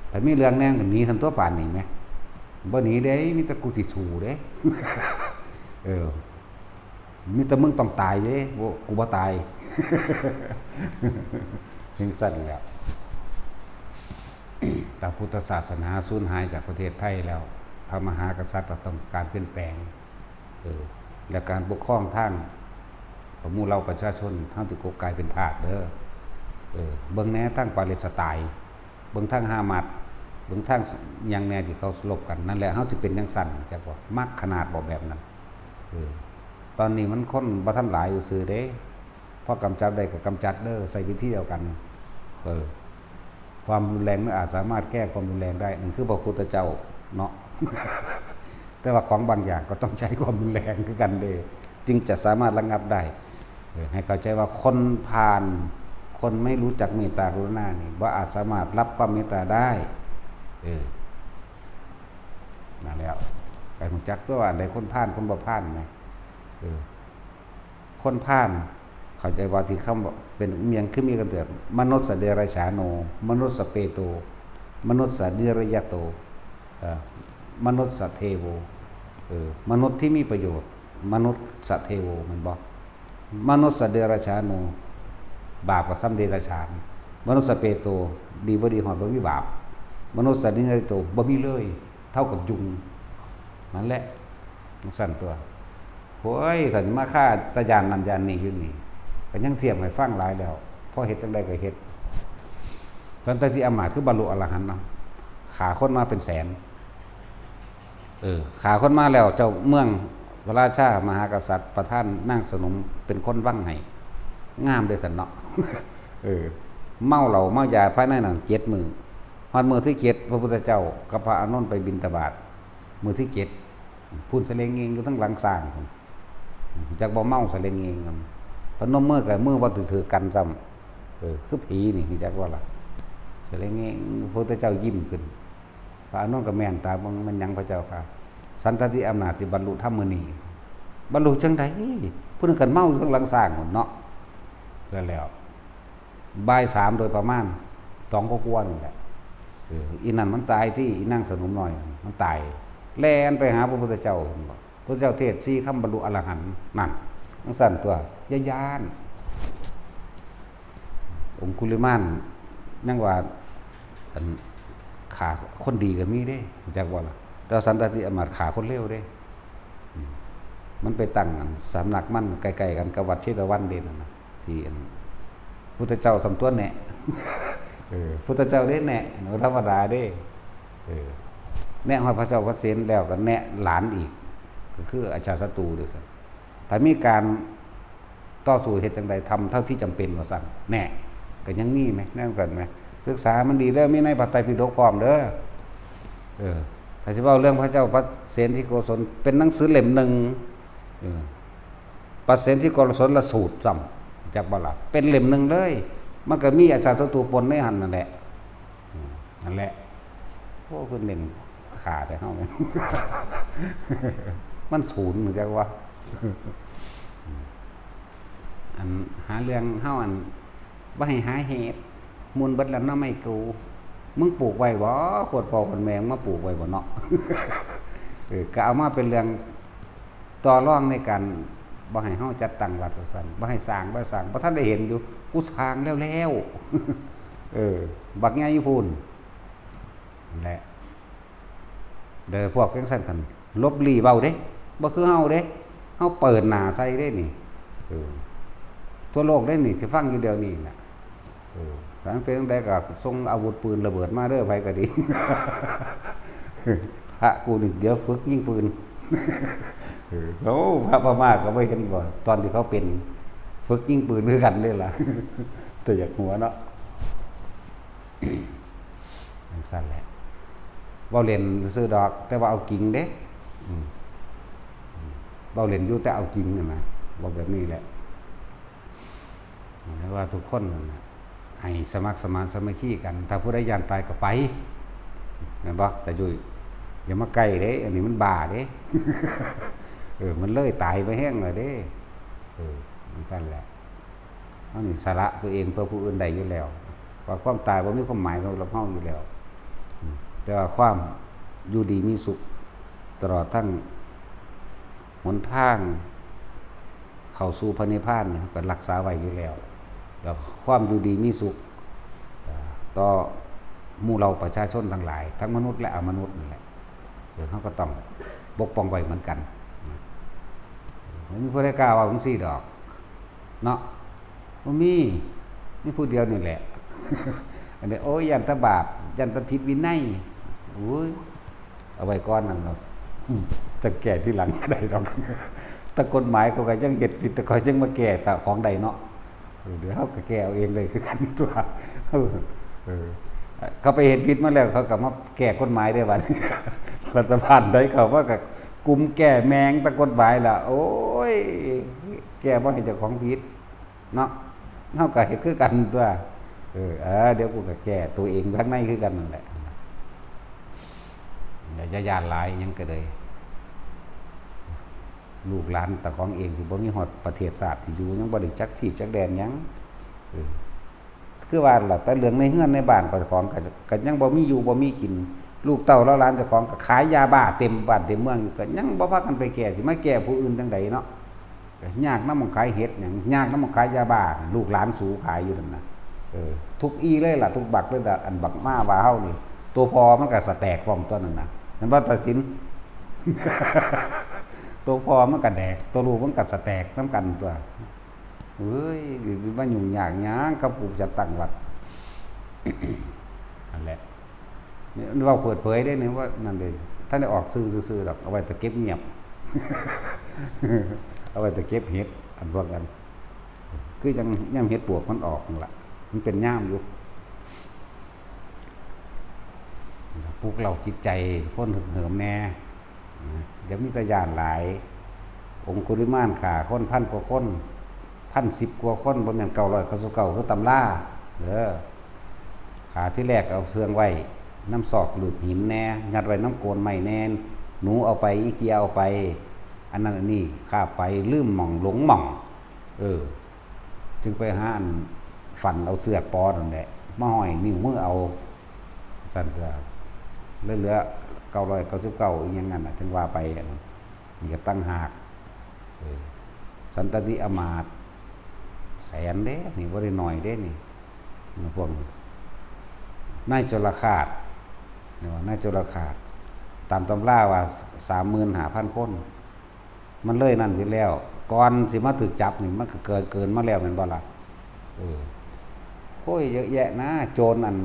แต่มีเรื่องแน่งกันหนีทันตัวป่านนี่แหมบ่หนีเด้มีแต่กูสิสู้เด้ มีแต่มึงต้องตายเด้บ่กูบ่ตาย เพียงสั้นแล้ว แต่พุทธศาสนาสูญหายจากประเทศไทยแล้วพระมหากษัตริย์ต้องการเปลี่ยนแปลงและการปกครองทางหมู่เราประชาชนทั้งที่กลายเป็นทาสเด้อเบิ่งแหน่ทั้งปาเลสไตน์เบิ่งทั้งฮามัสเบิ่งทั้งยังแน่ที่เขาสลบกันนั่นแหละเฮาสิเป็นจังซั่นจักว่ามักขนาดบ่แบบนั้นตอนนี้มันคนบ่ทันหลายซื่อเด้พอกำจัดได้ก็กำจัดเด้อใส่วิธีเดียวกันความรุนแรงมันอาจสามารถแก้ความรุนแรงได้นั่นคือพระพุทธเจ้าเนาะ แต่ว่าของบางอย่างก็ต้องใช้ความรุนแรงคือกันเด้จึงจะสามารถระงับได้ให้เข้าใจว่าคนผ่านคนไม่รู้จักเมตตากรุณานี่ว่าอาจสามารถรับความเมตตาได้นั่นแล้วไปรู้จักตัวว่าอันใดคนผ่านคนบ่ผ่านไหมคนผ่านเข้าใจว่าที่คำเป็นเมียงคือมีกันเถิดมนุษย์สเดรัจฉาโนมนุษย์สเปโตมนุษย์สนิรยโตมนุษย์สเทโวมนุษย์ที่มีประโยชน์มนุษย์สเทโวมันบอกมนุษย์สเดรัจฉาโนบาปกับซ้ำเดรัจฉานมนุษย์สเปโตดีบ่ดีหอดบ่มีบาปมนุษย์สนิรยโตบ่มีเลยเท่ากับยุงนั่นแหละสั่นตัวโอ้ยถ้ามาฆ่าตะยานนันยานนี่อยู่นี่ก็ยังเทียมให้ฟังหลายแล้วพอเฮ็ดจังได๋ก็เฮ็ดตอนที่อำมาตย์คือบรรลุอรหันต์เนาะขาคนมาเป็นแสนขาคนมาแล้วเจ้าเมืองพระราชามหากษัตริย์ประท่านนั่งสนมเป็นคนวังให้งามเด้อซั่นเนาะ เมาเหล้าเมายาภายในนั้น7มื้อฮอดมื้อที่7พระพุทธเจ้ากับพระอานนท์ไปบิณฑบาตมื้อที่7พูนสะเลงเงงอยู่ทั้งหลังสร้างพุ่นจักบ่เมาสะเลงเงงกันพนมมือกับมือบ่ถือกันซ้ำคือผีนี่รู้จักว่าล่ะสะเลงเงงพระพุทธเจ้ายิ้มขึ้นพระอานนท์ก็แม่นตาบ่มันยังพระเจ้าค่ะสันตติอำนาจสิบรรลุธรรมมื้อนี้บรรลุจังได๋ผู้นึงกันเมาอยู่ทั้งหลังสร้างพุ่นเนาะเสร็จแล้วบ่าย3โดยประมาณ2กว่าๆนี่แหละอีนั่นมันตายที่อีนั่งสนมน้อยมันตายแล่นไปหาพระพุทธเจ้าพระเจ้าเทศน์4คำบรรลุอรหันต์นั่นจังซั่นตัวอย่าย้านองคุลิมานยังว่าขาคนดีก็มีเด้จักว่าล่ะแต่สันตติอำมาตย์ขาคนเลวเด้มันไปตั้งสำนักมั่นใกล้ๆกันกับวัดเชตวันเด่นนะที่พุทธเจ้าสำตัวแหนะพุทธเจ้าเด้แหนะธรรมดาเด้แนะฮอดพระเจ้าพระเสนแล้วก็แนะหลานอีกก็คืออาชาศัตรูด้วยซั่นถ้ามีการต่อสู้เฮ็ดจังได๋ทำเท่าที่จำเป็นว่าซั่นแน่ก็ยังมีมั้ยแน่ซั่นมั้ยศึกษามันดีแล้วมีในพระไตรปิฎกพร้อมเด้อถ้าสิเว้าเรื่องพระเจ้าพระเสนที่โกศลเป็นหนังสือเล่มหนึ่งพระเสนที่โกศลละสูตรซ้ำจักบ่ล่ะเป็นเล่มหนึ่งเลยมันก็มีอาจารย์ศัตรูปนในหั่นนั่นแหละนั่นแหละโอ้เพิ่นเน้นขาแต่เฮา มันศูนย์เหมือนจักว่าอันหาเรื่องเฮาอันบ่ให้หาเหตุมูลเบิดแล้วเนาะไม่กูมึงปลูกไว้บ่โคตรพ่อคนแมงมาปลูกไว้บ่เนาะ ก็เอามาเป็นเรื่องต่อรองในการบ่ให้เฮาจัดตั้งวัดซั่นบ่ให้สร้างบ่ทันได้เห็นอยู่กูสร้างแล้วบักใหญ่พูนนั่นแหละเด้อพวกจังซั่นกันลบหลีเว้าเด้บ่คือเฮาเด้เฮาเปิดหน้าใส่เด้นี่ทั่วโลกเด้นี่ที่ฟังอยู่เดี๋ยวนี้น่ะถ้าเป็นจังได๋ก็ส่งอาวุธปืนระเบิดมาเด้อไผก็ดี พระกูนี่เดี๋ยวฝึกยิงปืน โอ้พระพม่าก็ไม่เห็นบ่ตอนที่เขาเป็นฝึกยิงปืนด้วยกันเลยล่ะ ตัวอยากหัวเนาะ สั่นแหละว่าเล่นซื้อดอกแต่ว่าเอากิ่งเด้ อืมเบาเล่นอยู่แต่เอาจริงนะบอกแบบนี้แหละแล้วว่าทุกคนนะให้สมัครสมานสามัคคีกันถ้าผู้ใดยานตายก็ไปนะบ่แต่อยู่อย่ามาใกล้เด้อันนี้มันบ้าเด้ มันเลยตายไปแห้งเลยเด้มันสั้นแหละเอานี่สาระตัวเองเพื่อผู้อื่นใดอยู่แล้วว่าความตายบ่มีความหมายสำหรับเฮาอยู่แล้วแต่ว่าความอยู่ดีมีสุขตลอดทั้งหนทางเข้าสู่พระนิพพานเนี่ยก็รักษาไว้อยู่แล้วแล้วความอยู่ดีมีสุขต่อหมู่เราประชาชนทั้งหลายทั้งมนุษย์และอมนุษย์นั่นแหละเขาก็ต้องปกป้องไว้เหมือนกันผมมีผู้ใดกล้าว่าผมสี่ดอกเนาะบ่มีนี่ผู้เดียวนี่แหละ อันนี้โอ้ยยันตะบาปยันตะผิดวินัยโอ้ยเอาไว้ก่อนนั่นเนาะจะแก้ที่หลังก็ได้ดอก แต่กฎหมายเขาก็ยังเฮ็ดผิดแต่เขายังมาแก้แต่ของใดเนาะเดี๋ยวเขาก็แก้เอาเองเลยคือกันตัวเขาไปเห็นผิดมาแล้วเขาก็มาแก้กฎหมายได้บัดนี้ รัฐบาลได้เขาว่าก็กลุ่มแก้แมงตะกฎหมายล่ะโอ้ยแก้บ่ให้เจ้าของผิดเนาะเฮาก็เฮ็ดคือกันตัวเดี๋ยวกูก็แก้ตัวเองข้างในคือกันนั่นแหละอย่าย่านหลายยังก็เลยลูกหลานตะของเองสิบ่มีฮอดประเทศชาติสิอยู่ยังบ่ได้จักทีบจักแดนหยังคือว่าล่ะแต่เรื่องในเฮือนในบ้านเจ้าของก็ยังบ่มีอยู่บ่มีกินลูกเต้าแล้วหลานเจ้าของก็ขายยาบ้าเต็มบ้านเต็มเมืองอยู่ก็ยังบ่พากันไปแก้สิมาแก้ผู้อื่นจังไดเนาะยากนำหม้องขายเฮ็ดหยังยากนำหม้องขายยาบ้าลูกหลานสู่ขายอยู่นั่นน่ะทุกอีเลยล่ะทุกบักเลยล่ะอันบักมาว่าเฮานี่ตัวพอมันก็สแตกพร้อมตัวนั่นน่ะมันบ่ตัดสิน ตัวพอมันก็แดกตัวลูกมันก็สแตกนำกันตัวเฮ้ยมันยุ่งยากหยังกับผู้จัดตั้งวัด นั่นแหละนี่ว่าเปิดเผยได้นี่ว่านั่นเด้ท่านได้ออกซื่อๆดอกเอาไว้แต่เก็บเงียบ เอาไว้แต่เก็บเห็ดอันพวกกันคือจังย่ำเห็ดปวกมันออกนั่นล่ะมันเป็นย่ามอยู่ปลุกเราจิตใจคนเหิมแน่เดี๋ยวมีตะยานหลายองคุริมานขาคนพันกว่าคน1,010 กว่าคนบ่แม่น900เขาสู่เก่าคือตำราขาที่แรกเอาเสื่องไว้น้ำซอกหลุดหินแน่ยัดไว้น้ำโกนไม้แน่นหนูเอาไปอีเกียเอาไปอันนั้นอันนี้ข้าไปลืมหม่องหลงหม่องจึงไปหาอันฝันเอาเสือกปอนั่นแหละมาห้อยนิ้วมือเอาสั่นก็เหลือ999อีหยังงั้นน่ะจึงว่าไปมีก็ตั้งหากสันตติอมาตย์แสนเด้นี่บ่ได้น้อยเด้นี่พวกนายจุลคาตนี่ว่านายจุลคาตตามตำราว่า 35,000 คนมันเลยนั่นอยู่แล้วก่อนสิมาถูกจับนี่มันก็เกินมาแล้วแม่นบ่ล่ะโอ้ยเยอะแยะนะโจรอัน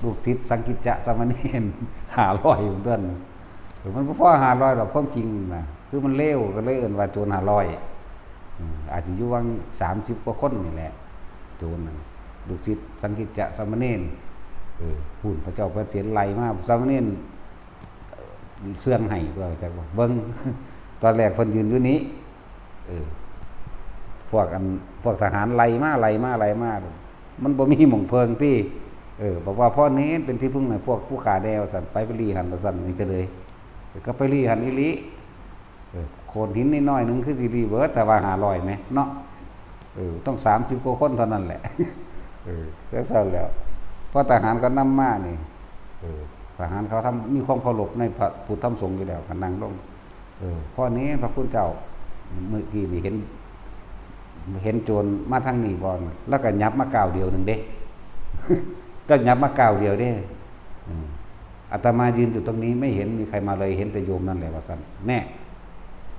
ลูกศิษย์สังกิจจะสามเณร500อยู่เดือนมันบ่พอ500หรอกความจริงน่ะคือมันเลวก็เลยเอิ้นว่าโจร500อาจจะอยู่วัง30 กว่าคนนี่แหละโจรนั่นลูกศิษย์สังกิจจะสามเณรพูดพระเจ้าพระเศียรไล่มาสามเณรเสื่องให้ตัวจักว่าเบิ่ง ตอนแรกเพิ่นยืนอยู่นี้พวกทหารไล่มามันบ่มีหม่องเพิงที่บอกว่าพ่อนี้เป็นที่พึ่งให้พวกผู้ขาแนวสั่นไปรีหันสั่นนี่ก็เลยก็ไปรีหันอีหลีโขดหินนิดหน่อยนึงคือสิรีเบิดแต่ว่า500มั้ยเนาะต้อง30 กว่าคนเท่านั้นแหละแล้วเสร็จแล้วพอทหารก็นำมานี่ทหารเขามีความเคารพในพระพุทธธรรมสงฆ์อยู่แล้วก็นั่งลงพ่อนี้พระคุณเจ้าเมื่อกี้นี่เห็นโจรมาทางนี้บ่แล้วก็ยับมาก้าวเดียวนึงเด้ ก็ยับมาก้าวเดียวเด้อาตมายืนอยู่ตรงนี้ไม่เห็นมีใครมาเลยเห็นแต่โยมนั่นแหละว่าซั่นแน่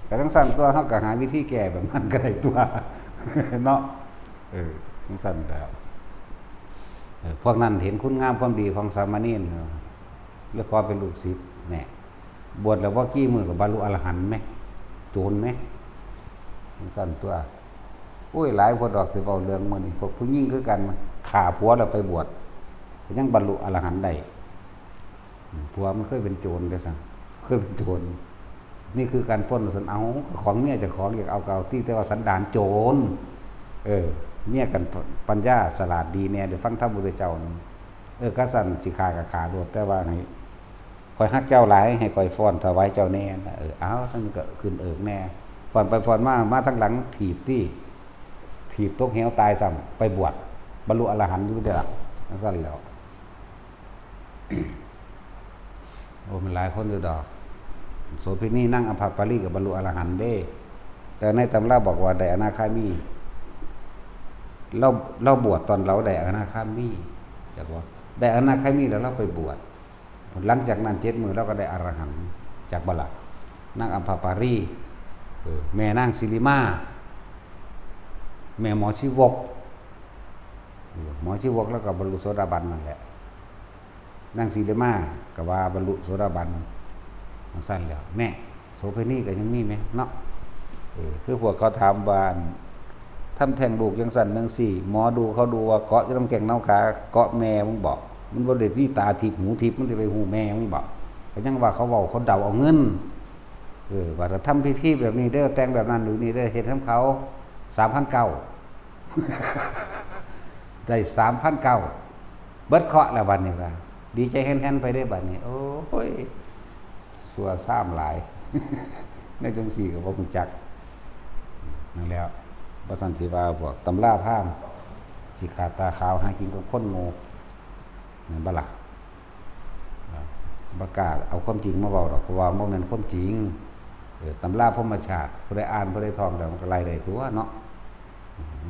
ก็ทั้งสั่นตัวเฮาก็หาวิธีแก้แบบนั้นก็ได้ตัว เนาะทั้งสั่นแล้วพวกนั้นเห็นคุณงามความดีของสามเณรแล้วขอเป็นลูกศิษย์แน่บวชแล้วบ่กี่มื้อก็บรรลุอรหันต์มั้ยโจรมั้ยทั้งสั่นตัวโอ้ยหลายคนดอกสิเว้าเรื่องมื้อนี้พวกผู้หญิงคือกันฆ่าผัวแล้วไปบวชก็ยังบรรลุอรหันต์ได้ผัวมันเคยเป็นโจรด้วยซ้ำเคยเป็นโจร นี่คือการปล้นสันเอาของเมียเจะของอยากเอาเก่าที่แต่ว่าสันดานโจรเมียกันปัญญาสลาดดีแน่เดี๋ยวฟังธรรมพุทธเจ้านั่นกษัตริย์สิขากับขาโดดแต่ว่าให้คอยฮักเจ้าหลายให้คอยฟ้อนถวายเจ้าแน่นะเอาท่านก็ขึ้นแน่ฟ้อนไปฟ้อนมาทั้งหลังถีบตกเหวตายซ้ำไปบวชบรรลุอรหันต์อยู่เด้อนั่นแล้วโอ้มันหลายคนอยู่ดอกโสเภณีนั่งอภัปปารีกับบรรลุอรหันต์เด้แต่ในตำราบอกว่าได้อนาคามีเราบวชตอนเราได้อนาคามีจักว่าได้อนาคามีแล้วเราไปบวชหลังจากนั้น7 มื้อเราก็ได้อรหันต์จากบัลลังก์นั่งอภัปปารีแม่นางศิริมาแม่หมอชีวกแล้วก็บรรลุโสดาบันนั่นแหละนางศิริมาก็ว่าบรรลุโสดาบันสั้นแล้วแม่โสเภณีก็ยังมีไหมเนาะคือพวกเขาถามว่าทำแท่งลูกยังสั่นจังซี่หมอดูเขาดูว่าเกาะจะน้ำแข็งน้ำขาเกาะแม่มึงบอกมันบ่ได้ที่ตาทิพย์หูทิพย์มันสิไปหูแม่มึงบอกก็ยังว่าเขาเว้าเขาเดาเอาเงินว่าถ้าทำพิธีแบบนี้เด้อแต่งแบบนั้นหรือนี่เด้อเฮ็ดให้เขา 3,900 ได้ 3,900 เบิดเคาะแล้วบัดนี้ว่าดีใจแฮ่นๆไปได้บัดนี้โอ้ยสัวซ้ำหลายในจังซี่ก็บ่รู้จักนั่นแล้วบ่ซั่นสิว่าพวกตำราพราหมณ์สิขาดตาขาวหากินกับคนโง่นั่นบ่ล่ะบ่กล้าเอาความจริงมาเว้าดอกเพราะว่าบ่แม่นความจริงตำราพรหมชาติผู้ใดอ่านผู้ใดท่องแล้วมันก็ไล่ได้ตัวเนาะ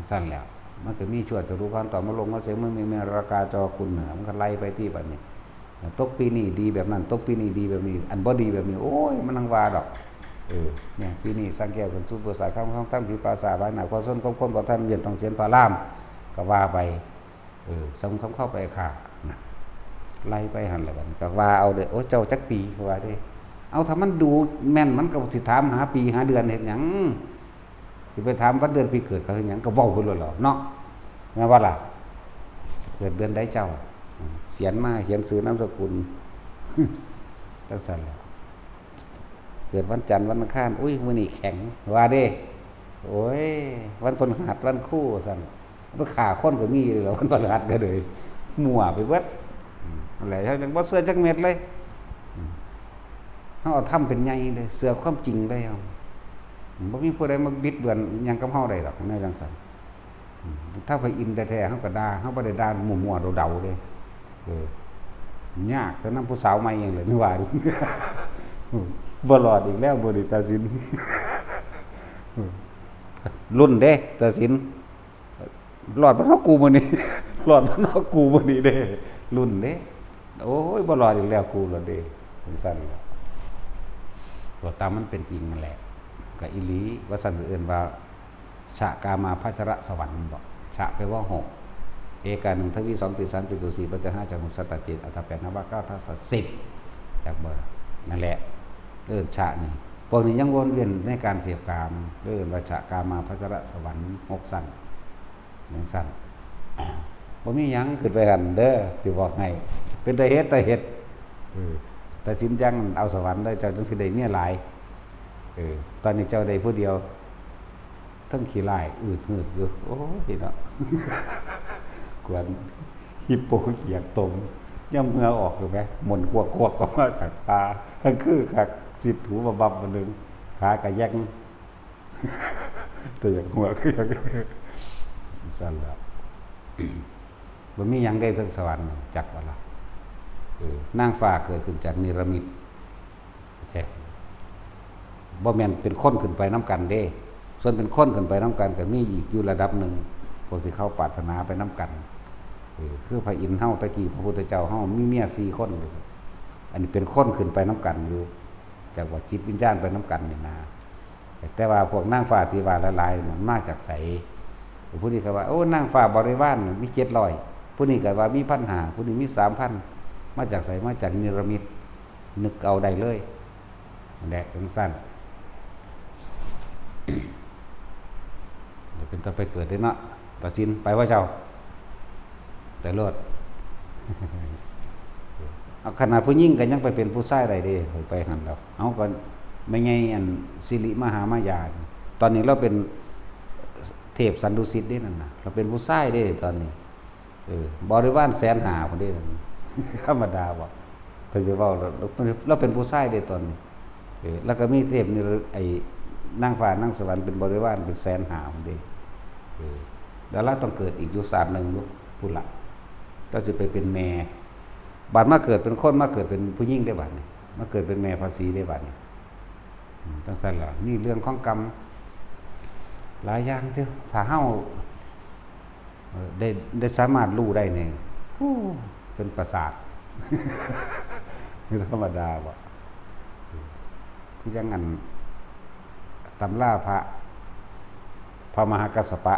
สั้นแล้วมันก็มีชั่วจะรู้ความต่อมาลงมาเสียมันมีราคาจอคุณมันก็ไล่ไปที่บัดนี้ตกปีนี้ดีแบบนั้นตกปีนี้ดีแบบนี้อันบ่ดีแบบนี้โอ้ยมันนังว่าดอกเนี่ยปีนี้สร้างแก้วกันสู้ภาษาคำตั้งที่ภาษาบ้านหน้าความสนความบ่ทันเรียนต้องเสียนพารามก็ว่าไปสมคำเข้าไปค่ะนะไล่ไปหั่นแหละบัดก็ว่าเอาเด้อโอ้เจ้าจักปีว่าเด้เอาถ้ามันดูแม่นมันก็สิถามหาปีหาเดือนเฮ็ดหยังสิไปถามวันเดือนปีเกิดเขาเฮ็ดหยังก็เว้าไปโลดแล้วเนาะแม่ว่าล่ะเกิดเดือนใดเจ้าเขียนมาเขียนชื่อนามสกุลจังซั่นแหละเกิดวันจันทร์วันอังคารอุ้ยมื้อนี้แข็งว่าเด้โอ้ยวันพฤหัสวันคู่ซั่นบ่ฆ่าคนก็มีเลยเหรอวันพฤหัสก็เลยมั่วไปเบิดนั่นแหละเฮาจังบ่เชื่อจักเม็ดเลยเขาเอาทำเป็นใหญ่เลยเสือความจริงได้เอาบ่มีผู้ใดมาบิดเบือนหยังกับเฮาได้ดอกในจังซั่นถ้าไปอินแท้ๆเฮาก็ด่าเฮาบ่ได้ด่ามั่วๆเดาๆเด้ยากแต่นำผู้สาวใหม่เองเลยนี่ว่าบ่รอดอีกแล้วบ่ได้ตัดสินรุ่นเด้ตัดสินรอดบ่เฮากูมื้อนี้รอดบ่เฮากูมื้อนี้เด้รุ่นเด้โอ้ยบ่รอดอีกแล้วกูล่ะเด้จังซั่นตัวตามมันเป็นจริงนั่นแหละกับอิลีว่าสันเอื่นว่าฉะกามาพัชระสวรรค์บอกฉะแปลว่า6เอกา1ทวี2ติ3จตุ4ปัจจ5จาก6สัตตจิตอัตถ8นว9ทัศ10จากเบอร์นั่นแหละฉะนี่พวกนี้ยังวนเวียนในการเสพกามว่าฉะกามาพัชระสวรรค์6สั้น1สั้นบ่มีหยังขึ้นไปกันเด้อสิบอกให้เป็นตาเฮ็ดแต่สินจังเอาสวรรค์ได้เจ้าจังสิได้เมียหลายตอนนี้เจ้าได้ผู้เดียวทั้งขี้ลายอืดหืดอยู่โอ้ยเนาะกวนฮิปโปเกียกตมย่ำเงือออกอยู่ไหมหมุนควกก็มาจากตาทั้งคือคักสิถูบับๆมันนึงขากะแยกแต่อย่างหัวคือสั่นแล้วบ่มีหยังได้ทั้งสวรรค์จักว่าล่ะนางฟ้าเกิดขึ้นจากนิรมิตใช่บ่แม่นเป็นคนขึ้นไปน้ำกันเด้ส่วนเป็นคนขึ้นไปน้ำกันก็มีอีกอยู่ระดับหนึ่งพวกที่เขาปรารถนาไปน้ำกันคือพระอินทร์เฮาตะกี้พระพุทธเจ้าเฮามีเมีย4 คนอันนี้เป็นคนขึ้นไปน้ำกันอยู่จากว่าจิตวิญญาณไปน้ำกันนี่นะแต่ว่าพวกนางฟ้าที่ว่าละลายมันมาจากไสผู้นี้ก็ว่าโอ้นางฟ้าบริวารมี700ผู้นี้ก็ว่ามี1,500ผู้นี้มี 3,000มาจากไสมาจากนิรมิตนึกเอาได้เลยนั่นแหละจังซั่นเดี๋ยวเป็นตะไปเกิดได้เนาะตัดสินไปว่าเจ้าแต่โลดเอาขนาดผู้หญิงก็ยังไปเป็นผู้ชายได้เด้ไปหันแล้วเอาก่อน ไม่ไงอันสิริมหามายาตอนนี้เราเป็นเทพสันดุสิตได้นั่นน่ะเราเป็นผู้ชายได้ตอนนี้บริวารแสนหาคนได้ธรรมดาบ่เพิ่นสิเว้าเราเป็นผู้ชายได้ตอนนี้แล้วก็มีเทพนี่ไอ้นางฟ้านางสวรรค์เป็นบริวารเป็นแสนหาคนได้แล้วเราต้องเกิดอีกอยู่ศาสตร์นึงลูกผู้ละก็จะไปเป็นแม่บัดมาเกิดเป็นคนมาเกิดเป็นผู้หญิงได้บัดนี้มาเกิดเป็นแม่ภาษีได้บัดนี้จังซั่นล่ะนี่เรื่องของกรรมหลายอย่างที่ถ้าเฮาได้สามารถรู้ได้เนี่ยเป็นประสาทธรรมดาบ่คือจังงั้นตำราพระมหากัสสปะ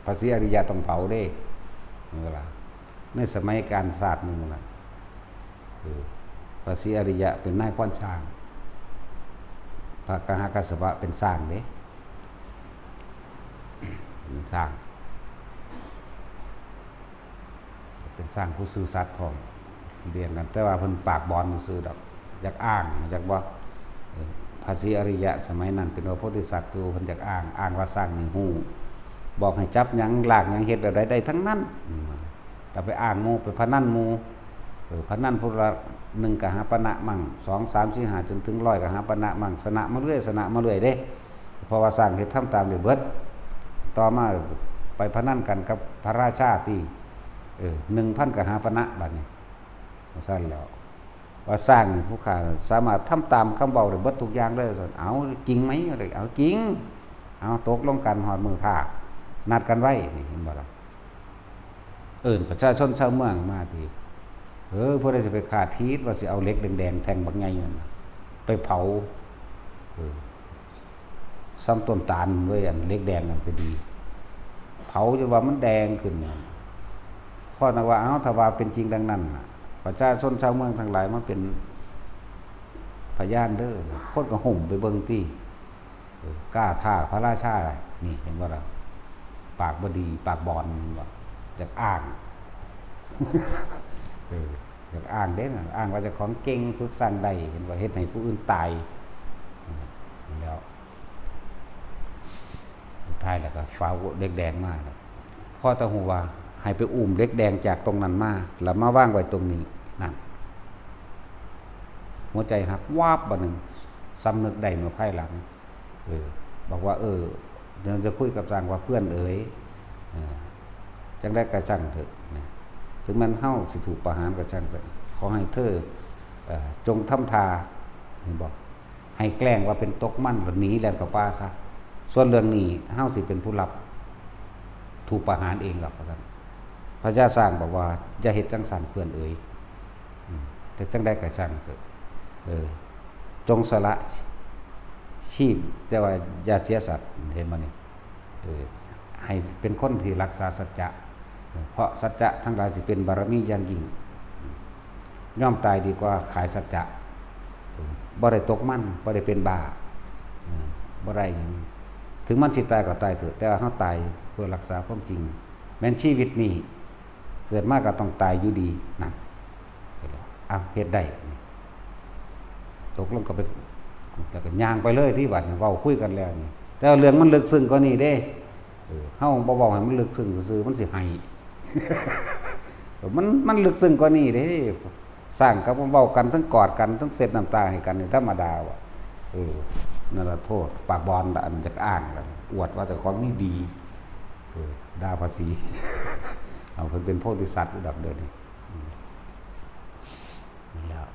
พระศรีอริยะต้องเผาเด้เวลาในสมัยการศาสตร์นึงล่ะพระศรีอริยะเป็นนายขวัญช้างพระมหากัสสปะเป็นสร้างเด้เป็นสร้างผู้ซื่อสัตย์พร้อมเรียนกันแต่ว่าเพิ่นปากบอนซื่อดอกอยากอ้างอยากว่าพระศรีอริยะสมัยนั้นเป็นพระโพธิสัตว์อยู่เพิ่นอยากอ้างว่าสร้างนี่ฮู้บอกให้จับหยังลากหยังเฮ็ดแบบใดได้ทั้งนั้นแต่ไปอ้างหมู่ไปพนันหมู่พนันพุละ1ก็หาปณะมั่ง2 3 4 5จนถึง100ก็หาปณะมั่งชนะมาเรื่อยเด้เพราะว่าสร้างเฮ็ดทำตามเลยเบิดต่อมาไปพนันกันกับพระราชาที่1,000ก็หาปณะบัดนี้ซั่นแล้วว่าสร้างนี่ผู้ข้าสามารถทำตามคำเว้าได้เบิดทุกอย่างเลยเอาจริงไหมเอาจริงเอาตกลงกันฮอดมื้อท่านัดกันไว้นี่เห็นบ่ล่ะประชาชนชาวเมืองมาทีผู้ใดสิไปฆ่าทีศว่าสิเอาเหล็กแดงๆแทงบักใหญ่นั่นไปเผาซ้ำต้นตาลไว้อันเหล็กแดงนั่นก็ดีเผาจนว่ามันแดงขึ้นข้อนั้นว่าถ้าว่าเป็นจริงดังนั้นประชาชนชาวเมืองทั้งหลายมันเป็นพยานเด้อคนก็ห่มไปเบิ่งติกล้าท่าพระราชานี่เห็นบ่ล่ะปากบ่ดีปากบอนว่าอยากอ้างอยากอ้างเด้น่ะอ้างว่าเจ้าของเก่งฝึกสร้างได้เห็นว่าเฮ็ดให้ผู้อื่นตายแล้วสุดท้ายแล้วก็ฟ้าเด็กแดงมาพ่อตาหูว่าให้ไปอุ้มเล็กแดงจากตรงนั้นมาแล้วมาว่างไว้ตรงนี้นั่นหัวใจหักวาบบ่นึงสำนึกได้เมื่อภายหลังบอกว่าเดี๋ยวจะคุยกับสร้างว่าเพื่อนจังได้กระจังเถอะถึงมันเฮาสิถูกประหารกระจังไปขอให้เธอจงทำทาเห็นบอกให้แกล้งว่าเป็นตกมั่นหรือหนีแล่นกับป้าซะส่วนเรื่องนี้เฮาสิเป็นผู้รับถูกประหารเองหรอกท่านพระเจ้าสร้างบอกว่าจะเฮ็ดจังสันเพื่อนแต่จังได้กระจังเถอะจงสละชีพแต่ว่าอย่าเสียสัตว์เห็นบ่นี่ให้เป็นคนที่รักษาสัจจะเพราะสัจจะทั้งหลายสิเป็นบารมีอย่างยิ่งย่อมตายดีกว่าขายสัจจะบ่ได้ตกมันบ่ได้เป็นบาบ่ได้ถึงมันสิตายก็ตายเถอะแต่ว่าเฮาตายเพื่อรักษาความจริงแม้นชีวิตนี้เกิดมาก็ต้องตายอยู่ดีนั่นเฮ็ดได้ตกลงก็ไปแล้วก็ย่างไปเลยที่บัดเว้าคุยกันแล้วนี่แต่เรื่องมันลึกซึ้งกว่านี้เด้เฮาบ่เว้าให้มันลึกซึ้งซื่อๆมันสิให้มันลึกซึ้งกว่านี้เด้สร้างกับเว้ากันทั้งกอดกันทั้งเสร็จน้ำตาให้กันนี่ธรรมดาว่ะนั่นล่ะโทษปากบอนอันจักอ้างกันอวดว่าเจ้าของนี่ดีด่าภาษีเอาเพิ่นเป็นโพธิสัตว์ระดับเดียวนี่นั่นแล้ว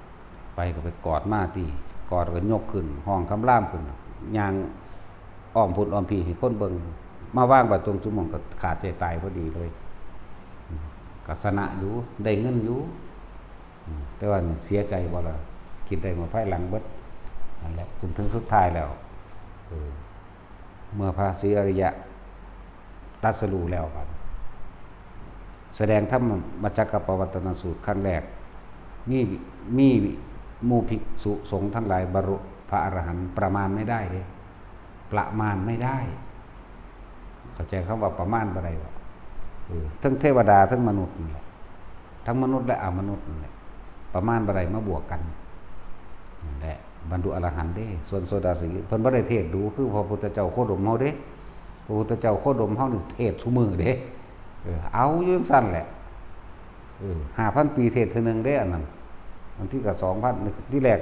ไปก็ไปกอดมาติกอดก็ยกขึ้นห้องคำรามขึ้นย่างอ้อมพุ่นอ้อมพี่ให้คนเบิ่งมาว่างไว้ตรงจุ่มองก็ขาดใจตายพอดีเลยก็สนะอยู่ได้เงินอยู่แต่ว่าเสียใจบ่ล่ะคิดได้มาภายหลังเบิดนั่นแหละจนถึงสุดท้ายแล้วเมื่อพระศรีอริยะตรัสรู้แล้วครับแสดงธรรมมัจจกปวัตตนสูตรครั้งแรกมีหมู่ภิกษุสงฆ์ทั้งหลายบรรลุพระอรหันต์ประมาณไม่ได้เด้ประมาณไม่ได้เข้าใจคำว่าประมาณบ่ได้บ่ทั้งเทวดาทั้งมนุษย์นั่นแหละทั้งมนุษย์และอมนุษย์นั่นแหละประมาณบ่ได้มาบวกกันนั่นแหละ บรรลุอรหันต์เด้ส่วนโสดาสีเพิ่นบ่ได้เทศดูคือพระพุทธเจ้าโคดมเฮาเด้พระพุทธเจ้าโคดมเฮานี่เทศซุมื้อเด้เอาอยู่จังซั่นแหละ5,000 ปีเทศเทื่อนึงเด้อันนั้นบางทีก็ 2,000 ที่แรก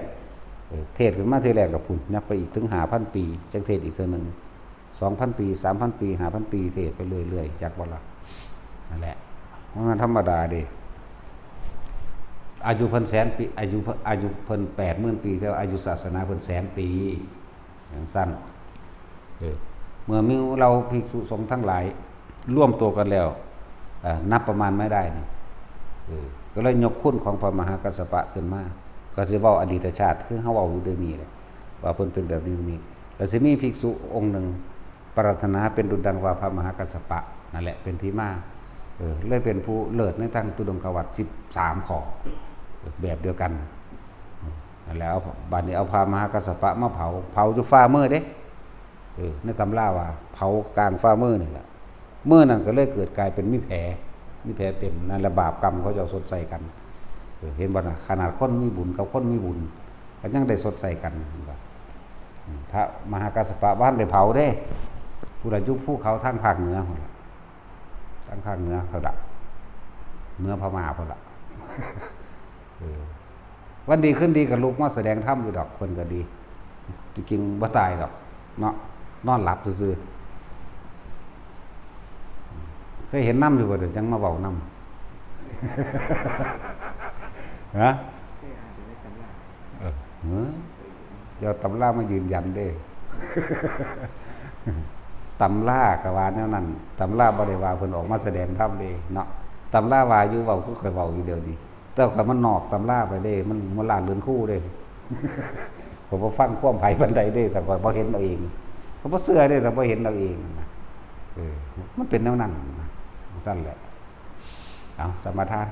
เทศขึ้นมาทีแรกก็พุ่นนับไปอีกถึง 5,000 ปีจังเทศอีกเทื่อนึง 2,000 ปี 3,000 ปี 5,000 ปีเทศไปเรื่อยๆจักบ่ล่ะนั่นแหละมันธรรมดาเด้อายุเพิ่นแสนปีอายุเพิ่น 80,000 ปีแต่อายุศาสนาเพิ่นแสนปีอย่างสั้นเมื่อมีเราภิกษุสงฆ์ทั้งหลายร่วมตัวกันแล้วนับประมาณไม่ได้นี่ก็เลยยกคุณของพระมหากัสสปะขึ้นมาก็สิเว้าอดีตชาติคือเฮาเว้าอยู่เดี๋ยวนี้แหละว่าเพิ่นเป็นแบบนี้แล้วสิมีภิกษุองค์หนึ่งปรารถนาเป็นดุจดังว่าพระมหากัสสปะนั่นแหละเป็นที่มาเลยเป็นผู้เลิศในทางตุดงควัตร13ข้อแบบเดียวกันนั่นแหละบัดนี้เอาพระมหากัสสปะมาเผาอยู่ฟ้ามืดเด้ในตำราว่าเผากลางฟ้ามืดนี่แหละมื้อนั้นก็เลยเกิดกลายเป็นมีแผลเต็มนั่นละบาปกรรมเขาจะสดใสกันเห็นบ่น่ะขนาดคนมีบุญกับคนมีบุญก็ยังได้สดใสกันพระมหากัสสปะบ้านได้เผาเด้ผู้ใดอยู่ภูเขาทางภาคเหนือพุ่นล่ะทางภาคเหนือเขาล่ะเหนือพม่าพุ่นล่ะวันดีขึ้นดีก็ลุกมาแสดงธรรมอยู่ดอกเพิ่นก็ดีจริงๆบ่ตายดอกเนาะนอนหลับซื่อๆเคยเห็นน้ำอยู่บ่เดี๋ยวจังมาเว้าน้ำฮะเดี๋ยวตำรามายืนยันเด้ตำราก็ว่าแนวนั้นตำราบ่ได้ว่าเพิ่นออกมาแสดงธรรมเด้เนาะตำราว่าอยู่เว้าคือค่อยเว้าอยู่เดี๋ยวนี้แต่ว่ามันนอกตำราไปเด้มันลานเรือนคู่เด้ผมบ่ฟังความไผปานใดเด้แต่ว่าบ่เห็นเอาเองผมบ่เชื่อเด้แต่บ่เห็นเอาเองมันเป็นแนวนั้นซั่นแหละเอาสมาทาน